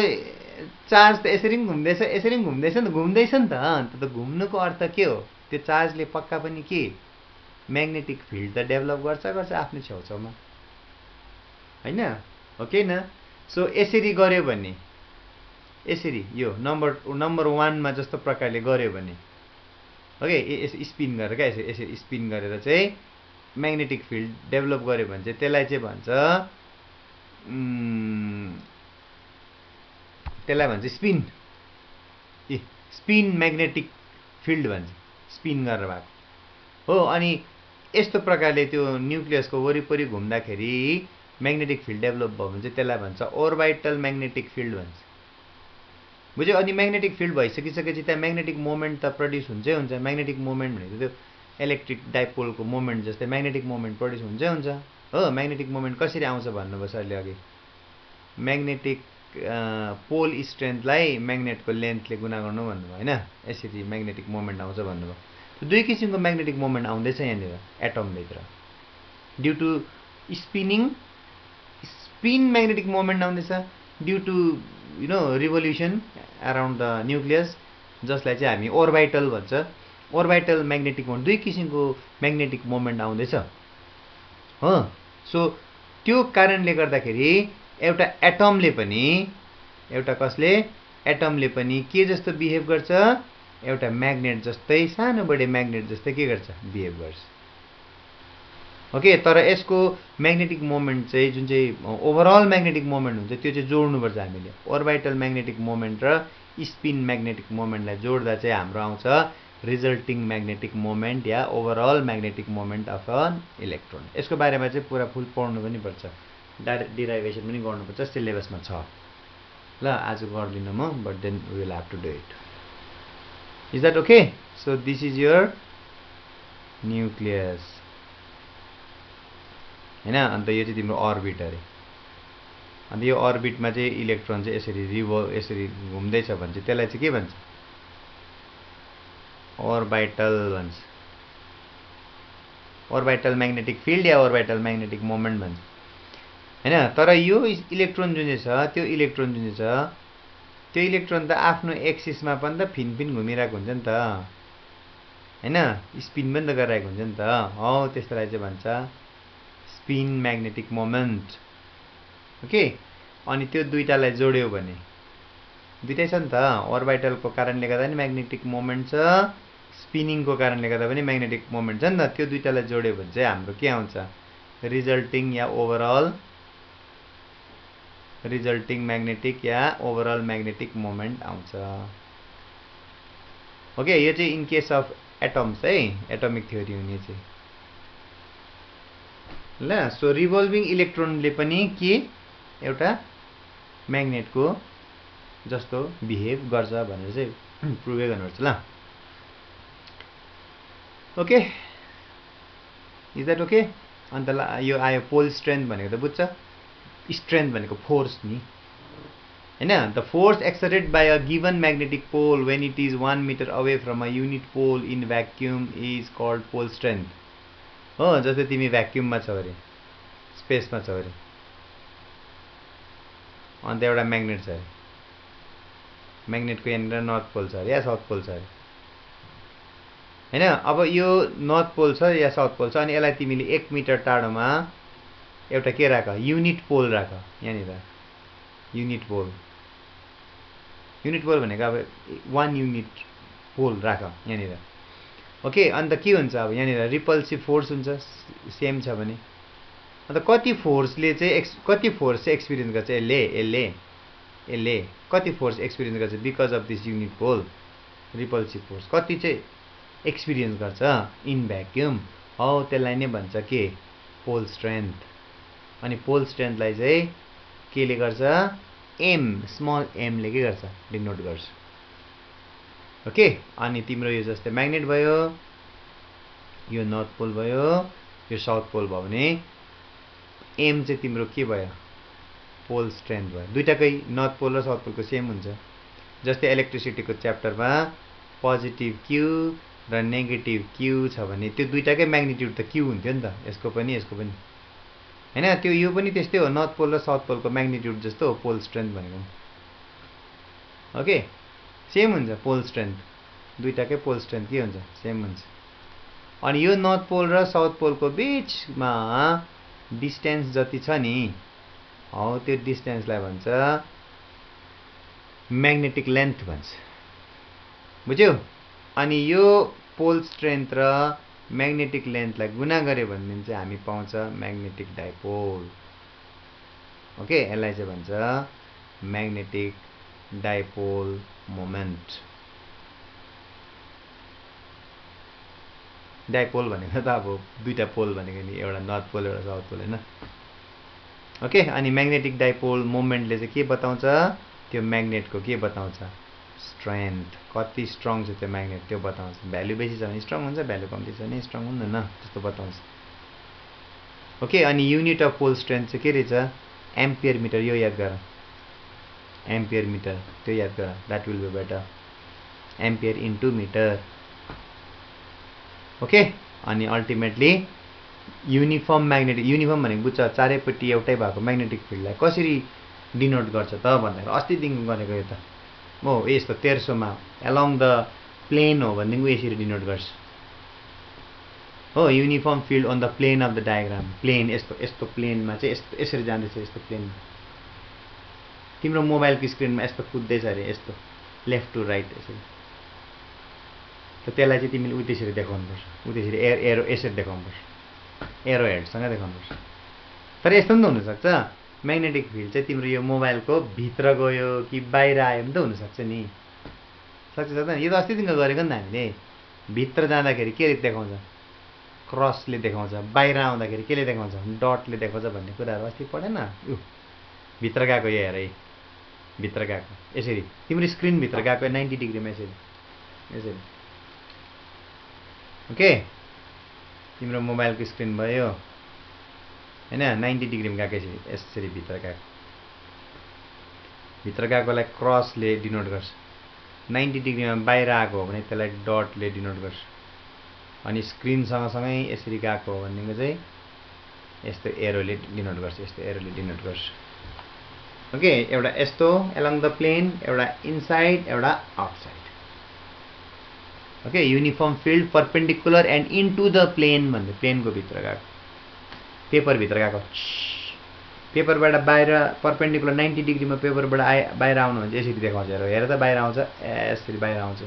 चार्ज त यसरी पनि घुम्दैछ यसरी पनि घुम्दैछ नि त अन्त त घुम्नुको अर्थ के हो त्यो चार्जले पक्का पनि के म्याग्नेटिक फिल्ड त डेभलप गर्छ आफ्नो छेउछाउमा हैन हो कि न सो यसरी गर्यो भने यसरी यो नम्बर 1 मा जस्तो प्रकारले गर्यो भने ओके स्पिन गरेर क्या यसरी स्पिन गरेर चाहिँ म्याग्नेटिक फिल्ड डेभलप गर्यो भने चाहिँ त्यसलाई चाहिँ भन्छ स्पिन स्पिन म्याग्नेटिक फिल्ड भन्छ स्पिन गरेर भएको हो अनि यस्तो प्रकारले त्यो न्युक्लियसको वरिपरि घुम्दाखेरि म्याग्नेटिक फिल्ड डेभलप भयो भने चाहिँ त्यसलाई भन्छ ओर्बिटल म्याग्नेटिक फिल्ड भन्छ बुझ्यो अनि म्याग्नेटिक फिल्ड भइसकिसकेपछि त्यहाँ म्याग्नेटिक मोमेन्ट त प्रड्युस हुन्छै हुन्छ म्याग्नेटिक मोमेन्ट भनेको त्यो इलेक्ट्रिक डाइपोलको मोमेन्ट जस्तै म्याग्नेटिक मोमेन्ट प्रड्युस हुन्छै हुन्छ हो म्याग्नेटिक मोमेन्ट कसरी आउँछ भन्नुभयो सरले अघि म्याग्नेटिक पोल स्ट्रेन्थलाई म्याग्नेटको लेन्थले गुणा गर्नु भन्नुभयो हैन यसरी म्याग्नेटिक मोमेन्ट आउँछ भन्नुभयो दुई किसिमको म्याग्नेटिक मोमेन्ट आउँदैछ यहाँनिर एटमभित्र due to spin magnetic moment आउँदैछ due to revolution around the nucleus जसलाई चाहिँ हामी ओर्बिटल भन्छ ओर्बिटल म्याग्नेटिक मोमेन्ट दुई किसिमको म्याग्नेटिक मोमेन्ट आउँदैछ हो सो त्यो कारणले गर्दाखेरि एउटा एटमले पनि एटमले पनि के जस्तो बिहेभ गर्छ एउटा म्याग्नेट जस्तै सानो बडे म्याग्नेट जस्तै के गर्छ बिहेभ गर्छ ओके तर यसको म्याग्नेटिक मोमेन्ट चाहिँ जुन चाहिँ ओभरअल म्याग्नेटिक मोमेन्ट हुन्छ त्यो चाहिँ जोड्नुपर्छ हामीले ओर्बिटल म्याग्नेटिक मोमेन्ट र स्पिन म्याग्नेटिक मोमेन्टलाई जोड्दा चाहिँ हाम्रो आउँछ रिजल्टिङ म्याग्नेटिक मोमेन्ट या overall magnetic moment of an electron यसको बारेमा चाहिँ पुरा फुल पढ्नु पनि पर्छ डिराइभेसन पनि गर्नुपर्छ सिलेबसमा छ ल आज गर्दिनँ म but then we will have to do it is that okay so this is your nucleus हैन अन्त यो चाहिँ तिम्रो अर्बिट अरे अन्त यो अर्बिटमा चाहिँ इलेक्ट्रोन चाहिँ यसरी घुम्दैछ भने चाहिँ त्यसलाई चाहिँ के भन्छ orbital भन्छ orbital magnetic field या orbital magnetic moment भन्छ हैन तर यो इलेक्ट्रोन जुन चाहिँ छ त्यो इलेक्ट्रोन त आफ्नो एक्सिसमा पनि त फिनफिन घुमिरहेको हुन्छ नि त हैन स्पिन पनि त गरिरहेको हुन्छ नि त हौ त्यसलाई चाहिँ भन्छ स्पिन म्याग्नेटिक मोमेन्ट ओके अनि त्यो दुईटालाई जोड्यो भने दुईटै छ नि त orbitalको कारणले गर्दा नि म्याग्नेटिक मोमेन्ट छ स्पिनिङको कारणले गर्दा पनि म्याग्नेटिक मोमेन्ट छ नि त त्यो दुईटालाई जोड्यो भने चाहिँ हाम्रो के आउँछ रिजल्टिङ म्याग्नेटिक या ओभरअल म्याग्नेटिक मोमेन्ट आउँछ ओके यो चाहिँ इन केस अफ एटम्स है एटमिक थ्योरी हुने चाहिँ ल सो रिभल्भिङ इलेक्ट्रोनले पनि के एउटा म्याग्नेटको जस्तो बिहेभ गर्छ भनेर चाहिँ प्रुभै गर्नुपर्छ ल ओके इज द्याट ओके अन्त यो आयो पोल स्ट्रेन्थ भनेको त बुझ्छ स्ट्रेन्थ भनेको फोर्स नि हैन the force exerted by a given magnetic pole when it is 1 metre away from a unit pole in vacuum is called pole strength हो जस्तै तिमी भ्याक्युममा छौ अरे स्पेसमा छौ अरे अन्त एउटा म्याग्नेट छ अरे म्याग्नेटको यहाँनिर नर्थ पोल छ अरे या साउथ पोल छ अरे हैन अब यो नर्थ पोल छ या साउथ पोल छ अनि यसलाई तिमीले 1 मिटर टाढोमा एउटा के राख युनिट पोल राख यहाँनिर युनिट पोल युनिट पोल भनेको अब 1 युनिट पोल राख यहाँनिर ओके अन्त के हुन्छ अब यहाँनिर रिपल्सिभ फोर्स हुन्छ सेम छ भने अन्त कति फोर्स एक्सपिरियन्स गर्छ यसले कति फोर्स एक्सपिरियन्स गर्छ because of this unit pole repulsive force कति चाहिँ एक्सपिरियन्स गर्छ इन भ्याक्युम हौ त्यसलाई नै भन्छ के पोल स्ट्रेन्थ अनि पोल स्ट्रेन्थलाई चाहिँ केले गर्छ एम स्मल एमले के गर्छ डिनोट गर्छ ओके अनि तिम्रो यो जस्तै म्याग्नेट भयो यो नर्थ पोल भयो यो साउथ पोल भयो भने एम चाहिँ तिम्रो के भयो पोल स्ट्रेन्थ भयो दुईटाकै नर्थ पोल र साउथ पोलको सेम हुन्छ जस्तै इलेक्ट्रिसिटीको च्याप्टरमा पोजिटिभ क्यू र नेगेटिभ क्यू छ भने त्यो दुईटाकै म्याग्निट्युड त क्यू हुन्थ्यो नि त यसको पनि हैन त्यो यो पनि त्यस्तै हो नर्थ पोल र साउथ पोलको म्याग्निट्युड जस्तो हो पोल स्ट्रेन्थ भनेको ओके सेम हुन्छ पोल स्ट्रेन्थ दुईटाकै पोल स्ट्रेन्थ के हुन्छ सेम हुन्छ अनि यो नर्थ पोल र साउथ पोलको बीचमा डिस्टेन्स जति छ नि हौ त्यो डिस्टेन्सलाई भन्छ म्याग्नेटिक लेन्थ भन्छ बुझ्यौ अनि यो पोल स्ट्रेन्थ र म्याग्नेटिक लेन्थलाई गुणा गर्यो भने चाहिँ हामी पाउँछ म्याग्नेटिक डाइपोल ओके यसलाई चाहिँ भन्छ म्याग्नेटिक डाइपोल मोमेन्ट डाइपोल भनेको त अब दुईटा पोल भनेको नि एउटा नर्थ पोल एउटा साउथ पोल हैन ओके अनि म्याग्नेटिक डाइपोल मोमेन्टले चाहिँ के बताउँछ त्यो म्याग्नेटको के बताउँछ स्ट्रेन्थ कति स्ट्रङ छ त्यो म्याग्नेट त्यो बताउँछ भ्यालु बेसी छ भने स्ट्रङ हुन्छ भ्यालु कम्ती छ भने स्ट्रङ हुँदैन त्यस्तो बताउँछ ओके अनि युनिट अफ पोल स्ट्रेन्थ चाहिँ के रहेछ एम्पियर मिटर यो याद गर एम्पियर मिटर त्यो याद गर that will be better ampere into metre okay अनि अल्टिमेटली युनिफर्म भनेको बुझ्छ चारैपट्टि एउटै भएको म्याग्नेटिक फिल्डलाई कसरी डिनोट गर्छ त भन्दाखेरि अस्तिदेखि गरेको यो त हो यस्तो 1300 मा एलोङ द प्लेन हो भनेदेखि यसरी डिनोट गर्छ हो uniform field on the plane of the diagram plane यस्तो प्लेनमा चाहिँ यसरी जाँदैछ यस्तो प्लेनमा तिम्रो मोबाइलको स्क्रिनमा यस्तो कुद्दैछ अरे यस्तो लेफ्ट टु राइट यसरी त त्यसलाई चाहिँ तिमीले त्यसरी देखाउनुपर्छ त्यसरी एरो यसरी देखाउनुपर्छ एरो हेडसँग देखाउनुपर्छ तर यस्तो पनि त हुनसक्छ म्याग्नेटिक फिल्ड चाहिँ तिम्रो यो मोबाइलको भित्र गयो कि बाहिर आयो पनि त हुनसक्छ नि सक्दैन यो त अस्तिदेखिको गरेको नि त हामीले भित्र जाँदाखेरि के देखाउँछ क्रसले देखाउँछ बाहिर आउँदाखेरि केले देखाउँछ डटले देखाउँछ भन्ने कुराहरू अस्ति पढेन भित्र गएको यो हेर है भित्र गएको यसरी तिम्रो स्क्रिनभित्र गएको 90 डिग्रीमा यसरी ओके तिम्रो मोबाइलको स्क्रिन भयो हैन 90 डिग्रीमा गएको यसरी भित्र गएकोलाई क्रसले डिनोट गर्छ 90 डिग्रीमा बाहिर आएको हो भने त्यसलाई डटले डिनोट गर्छ अनि स्क्रिन सँगसँगै यसरी गएको हो भनेको चाहिँ यस्तो एरोले डिनोट गर्छ ओके एउटा यस्तो एलोङ द प्लेन एउटा इनसाइड एउटा outside okay uniform field perpendicular and into the plane भन्ने प्लेनको भित्र गएको पेपर भित्र गएको पेपरबाट बाहिर परपेन्डिकुलर 90 डिग्रीमा पेपरबाट बाहिर आउनु भने यसरी देखाउँछ हेर त बाहिर आउँछ यसरी बाहिर आउँछ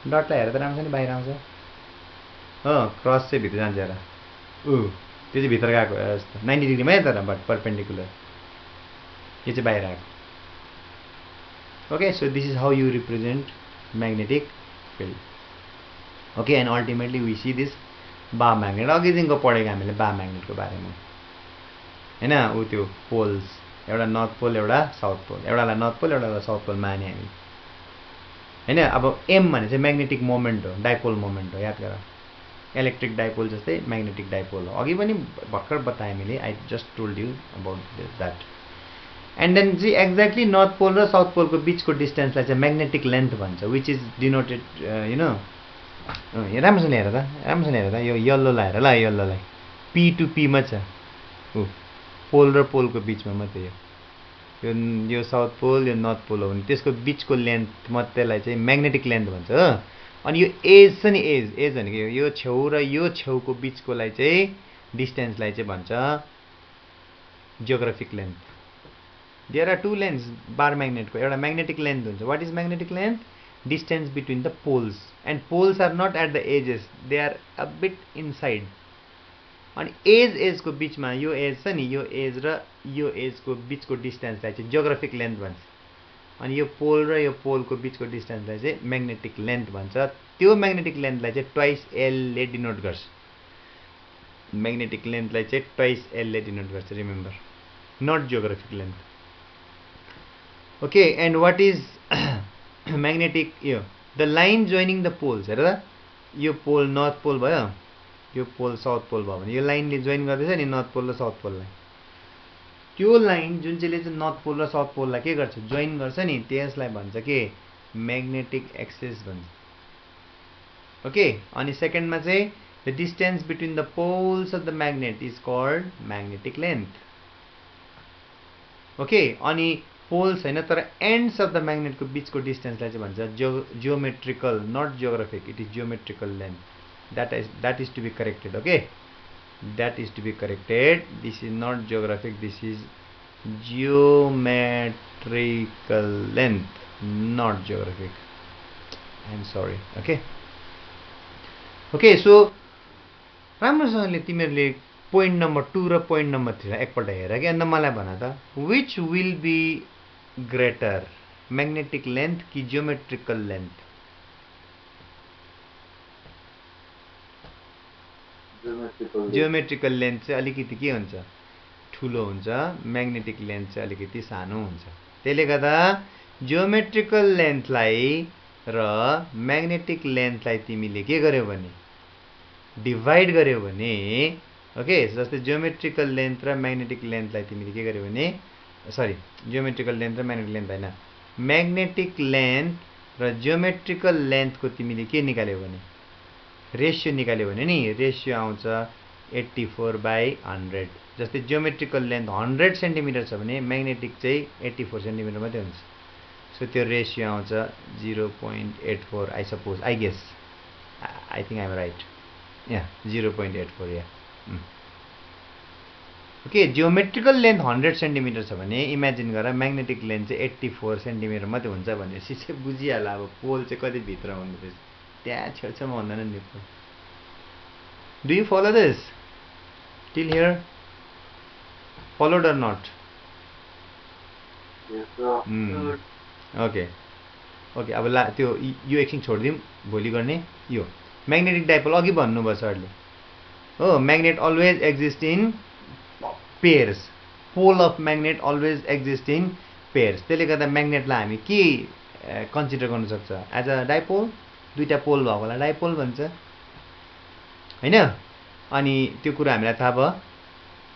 डटलाई हेर त राम्रोसँग बाहिर आउँछ हो क्रस चाहिँ भित्र जान्छ हेर त्यो चाहिँ भित्र गएको यस्तो 90 डिग्रीमा तर बट परपेन्डिकुलर यो चाहिँ बाहिर आएको okay so this is how you represent magnetic field okay and ultimately we see this bar magnet अघिदेखिको पढेको हामीले बा म्याग्नेटको बारेमा हैन ऊ त्यो पोल्स एउटा नर्थ पोल एउटा साउथ पोल एउटालाई नर्थ पोल एउटालाई साउथ पोल माने हामी हैन अब एम भने चाहिँ म्याग्नेटिक मोमेन्ट हो डाइपोल मोमेन्ट हो याद गर इलेक्ट्रिक डाइपोल जस्तै म्याग्नेटिक डाइपोल हो अघि पनि भर्खर बताएँ मैले I just told you about that and then चाहिँ एक्ज्याक्टली नर्थ पोल र साउथ पोलको बिचको डिस्टेन्सलाई चाहिँ म्याग्नेटिक लेन्थ भन्छ which is denoted you know राम्रोसँग हेर त यो यल्लोलाई हेर ल यल्लोलाई पी टु पीमा छ पोल र पोलको बिचमा मात्रै यो साउथ पोल यो नर्थ पोल हो भने त्यसको बिचको लेन्थ मात्रैलाई चाहिँ म्याग्नेटिक लेन्थ भन्छ हो अनि यो एज छ नि एज भनेको यो छेउ र यो छेउको बिचकोलाई चाहिँ डिस्टेन्सलाई चाहिँ भन्छ geographic length there are two lengths bar म्याग्नेटको एउटा म्याग्नेटिक लेन्थ हुन्छ what is magnetic length distance between the poles and poles are not at the edges they are a bit inside अनि एजको बीचमा यो एज छ नि यो एज र यो एजको बीचको डिस्टेन्सलाई चाहिँ जियोग्राफिक लेन्थ भन्छ अनि यो पोल र यो पोलको बीचको डिस्टेन्सलाई चाहिँ म्याग्नेटिक लेन्थ भन्छ त्यो म्याग्नेटिक लेन्थलाई चाहिँ ट्वाइस एल ले डिनोट गर्छ म्याग्नेटिक लेन्थलाई चाहिँ ट्वाइस एल ले डिनोट गर्छ remember not geographic length okay and what is magnetic यो the line joining the poles हेर त यो पोल नर्थ पोल भयो यो पोल साउथ पोल भयो भने यो लाइनले जोइन गर्दैछ नि नर्थ पोल र साउथ पोललाई त्यो लाइन जुन चाहिँले चाहिँ नर्थ पोल र साउथ पोललाई के गर्छ जोइन गर्छ नि त्यसलाई भन्छ के म्याग्नेटिक एक्सिस भन्छ ओके अनि सेकेन्डमा चाहिँ the distance between the poles of the magnet is called magnetic length okay अनि पोल्स होइन तर एन्ड्स अफ द म्याग्नेटको बीचको डिस्टेन्सलाई चाहिँ भन्छ geometrical not geographic it is geometrical length that is to be corrected okay that is to be corrected this is not geographic this is geometrical length not geographic I am sorry okay so राम्रोसँगले तिमीहरूले point number 2 र point number 3 एकपल्ट हेर कि अन्त मलाई भन त which will be greater magnetic length कि geometrical length जियोमेट्रिकल लेन्थ चाहिँ अलिकति के हुन्छ ठुलो हुन्छ म्याग्नेटिक लेन्थ चाहिँ अलिकति सानो हुन्छ त्यसले गर्दा जियोमेट्रिकल लेन्थलाई र म्याग्नेटिक लेन्थलाई तिमीले के गर्यौ भने डिभाइड गर्यौ भने ओके जस्तै जियोमेट्रिकल लेन्थ र म्याग्नेटिक लेन्थलाई तिमीले के गर्यौ भने सरी जियोमेट्रिकल लेन्थ र म्याग्नेटिक लेन्थ हैन म्याग्नेटिक लेन्थ र जियोमेट्रिकल लेन्थको तिमीले के निकाल्यौ भने रेशियो निकाल्यो भने नि रेशियो आउँछ 84/100 जस्तै जियोमेट्रिकल लेन्थ 100 सेन्टिमिटर छ भने म्याग्नेटिक चाहिँ 84 सेन्टिमिटर मात्रै हुन्छ सो त्यो रेशियो आउँछ 0.84 I suppose I guess I think I am right या 0.84 या ओके जियोमेट्रिकल लेन्थ 100 सेन्टिमिटर छ भने इमेजिन गर म्याग्नेटिक लेन्थ चाहिँ 84 सेन्टिमिटर मात्रै हुन्छ भनेपछि चाहिँ बुझिहाल्ला अब पोल चाहिँ कति भित्र हुँदैछ त्यहाँ छेउछाउमा हुँदैन नि do you follow this till here followed or not okay okay अब ला त्यो यो एकछिन छोडिदिउँ भोलि गर्ने यो म्याग्नेटिक डाइपोल अघि भन्नुभयो सरले हो magnet always exist in pairs pole of magnet always exist in pairs त्यसले गर्दा म्याग्नेटलाई हामी के कन्सिडर गर्न सक्छ एज अ डाइपोल दुईटा पोल भएकोलाई डाइपोल भन्छ हैन अनि त्यो कुरा हामीलाई थाहा भयो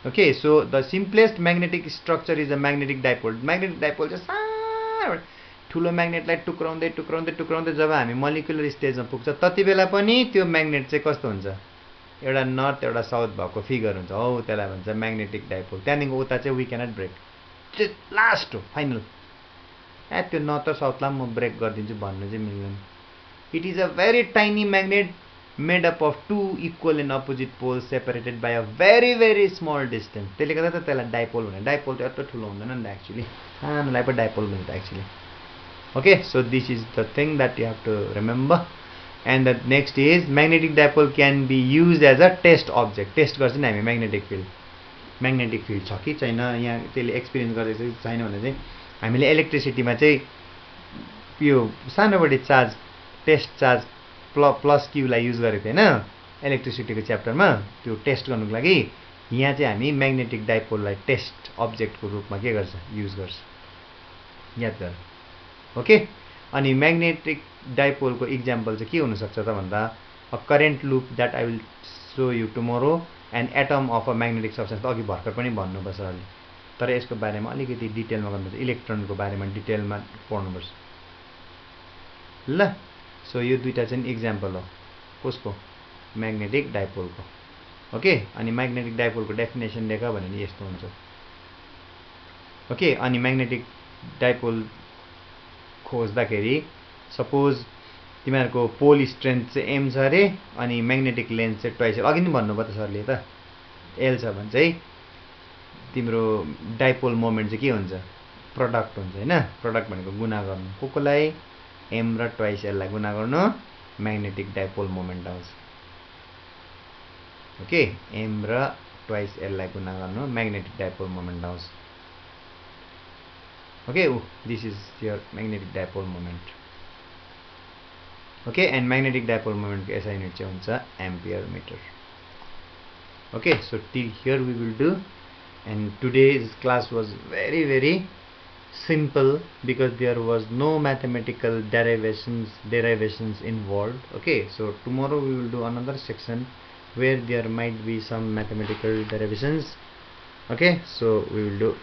okay so the simplest magnetic structure is a magnetic dipole चाहिँ सानो ठुलो म्याग्नेटलाई टुक्राउँदै टुक्राउँदै टुक्राउँदै जब हामी मोलिकुलर स्टेजमा पुग्छ त्यति बेला पनि त्यो म्याग्नेट चाहिँ कस्तो हुन्छ एउटा नर्थ एउटा साउथ भएको फिगर हुन्छ हौ त्यसलाई भन्छ म्याग्नेटिक डाइपोल त्यहाँदेखि उता चाहिँ वी क्यानट ब्रेक लास्ट हो फाइनल त्यो नर्थ र साउथलाई म ब्रेक गरिदिन्छु भन्नु चाहिँ मिल्दैन It is a very tiny magnet made up of two equal and opposite poles separated by a very very small distance. त्यसले गर्दा त त्यसलाई डाइपोल भने डाइपोल त यत्रो ठुलो हुँदैन नि एक्चुअली सानोलाई पो डाइपोल भन्छ actually okay so this is the thing that you have to remember and the next is magnetic dipole can be use as a test object test गर्छ नि हामी म्याग्नेटिक फिल्ड छ कि छैन यहाँ त्यसले एक्सपिरियन्स गरेको छैन भने चाहिँ हामीले इलेक्ट्रिसिटीमा चाहिँ यो सानोबडे चार्ज टेस्ट चार्ज प्लस क्यूलाई युज गरेको थिएन इलेक्ट्रिसिटीको च्याप्टरमा त्यो टेस्ट गर्नुको लागि यहाँ चाहिँ हामी म्याग्नेटिक डाइपोललाई टेस्ट अब्जेक्टको रूपमा के गर्छ युज गर्छ याद गर ओके अनि म्याग्नेटिक डाइपोलको इक्जाम्पल चाहिँ के हुनसक्छ त भन्दा a current loop that I will so you tomorrow and atom of a magnetic substance अघि भर्खर पनि भन्नुपर्छ सरले तर यसको बारेमा अलिकति डिटेलमा गर्नुपर्छ इलेक्ट्रोनको बारेमा डिटेलमा पढ्नुपर्छ ल सो यो दुईटा चाहिँ इक्जाम्पल हो कसको म्याग्नेटिक डाइपोलको ओके अनि म्याग्नेटिक डाइपोलको डेफिनेसन लेख भने नि यस्तो हुन्छ ओके अनि म्याग्नेटिक डाइपोल खोज्दाखेरि सपोज तिमीहरूको पोल स्ट्रेन्थ चाहिँ एम छ अरे अनि म्याग्नेटिक लेन्थ चाहिँ ट्वाइस अघि नै भन्नुभयो त सरले त एल छ भने चाहिँ तिम्रो डाइपोल मोमेन्ट चाहिँ के हुन्छ प्रोडक्ट हुन्छ हैन प्रोडक्ट भनेको गुणा गर्नु कोलाई m र ट्वाइस l लाई गुणा गर्नु म्याग्नेटिक डाइपोल मोमेन्ट आउँछ ओके m र ट्वाइस l लाई गुणा गर्नु म्याग्नेटिक डाइपोल मोमेन्ट आउँछ okay this is your magnetic dipole moment okay and magnetic dipole moment ko SI unit चाहिँ हुन्छ ampere meter okay so till here we will do and today's class was very simple because there was no mathematical derivations involved okay so tomorrow we will do another section where there might be some mathematical derivations okay so we will do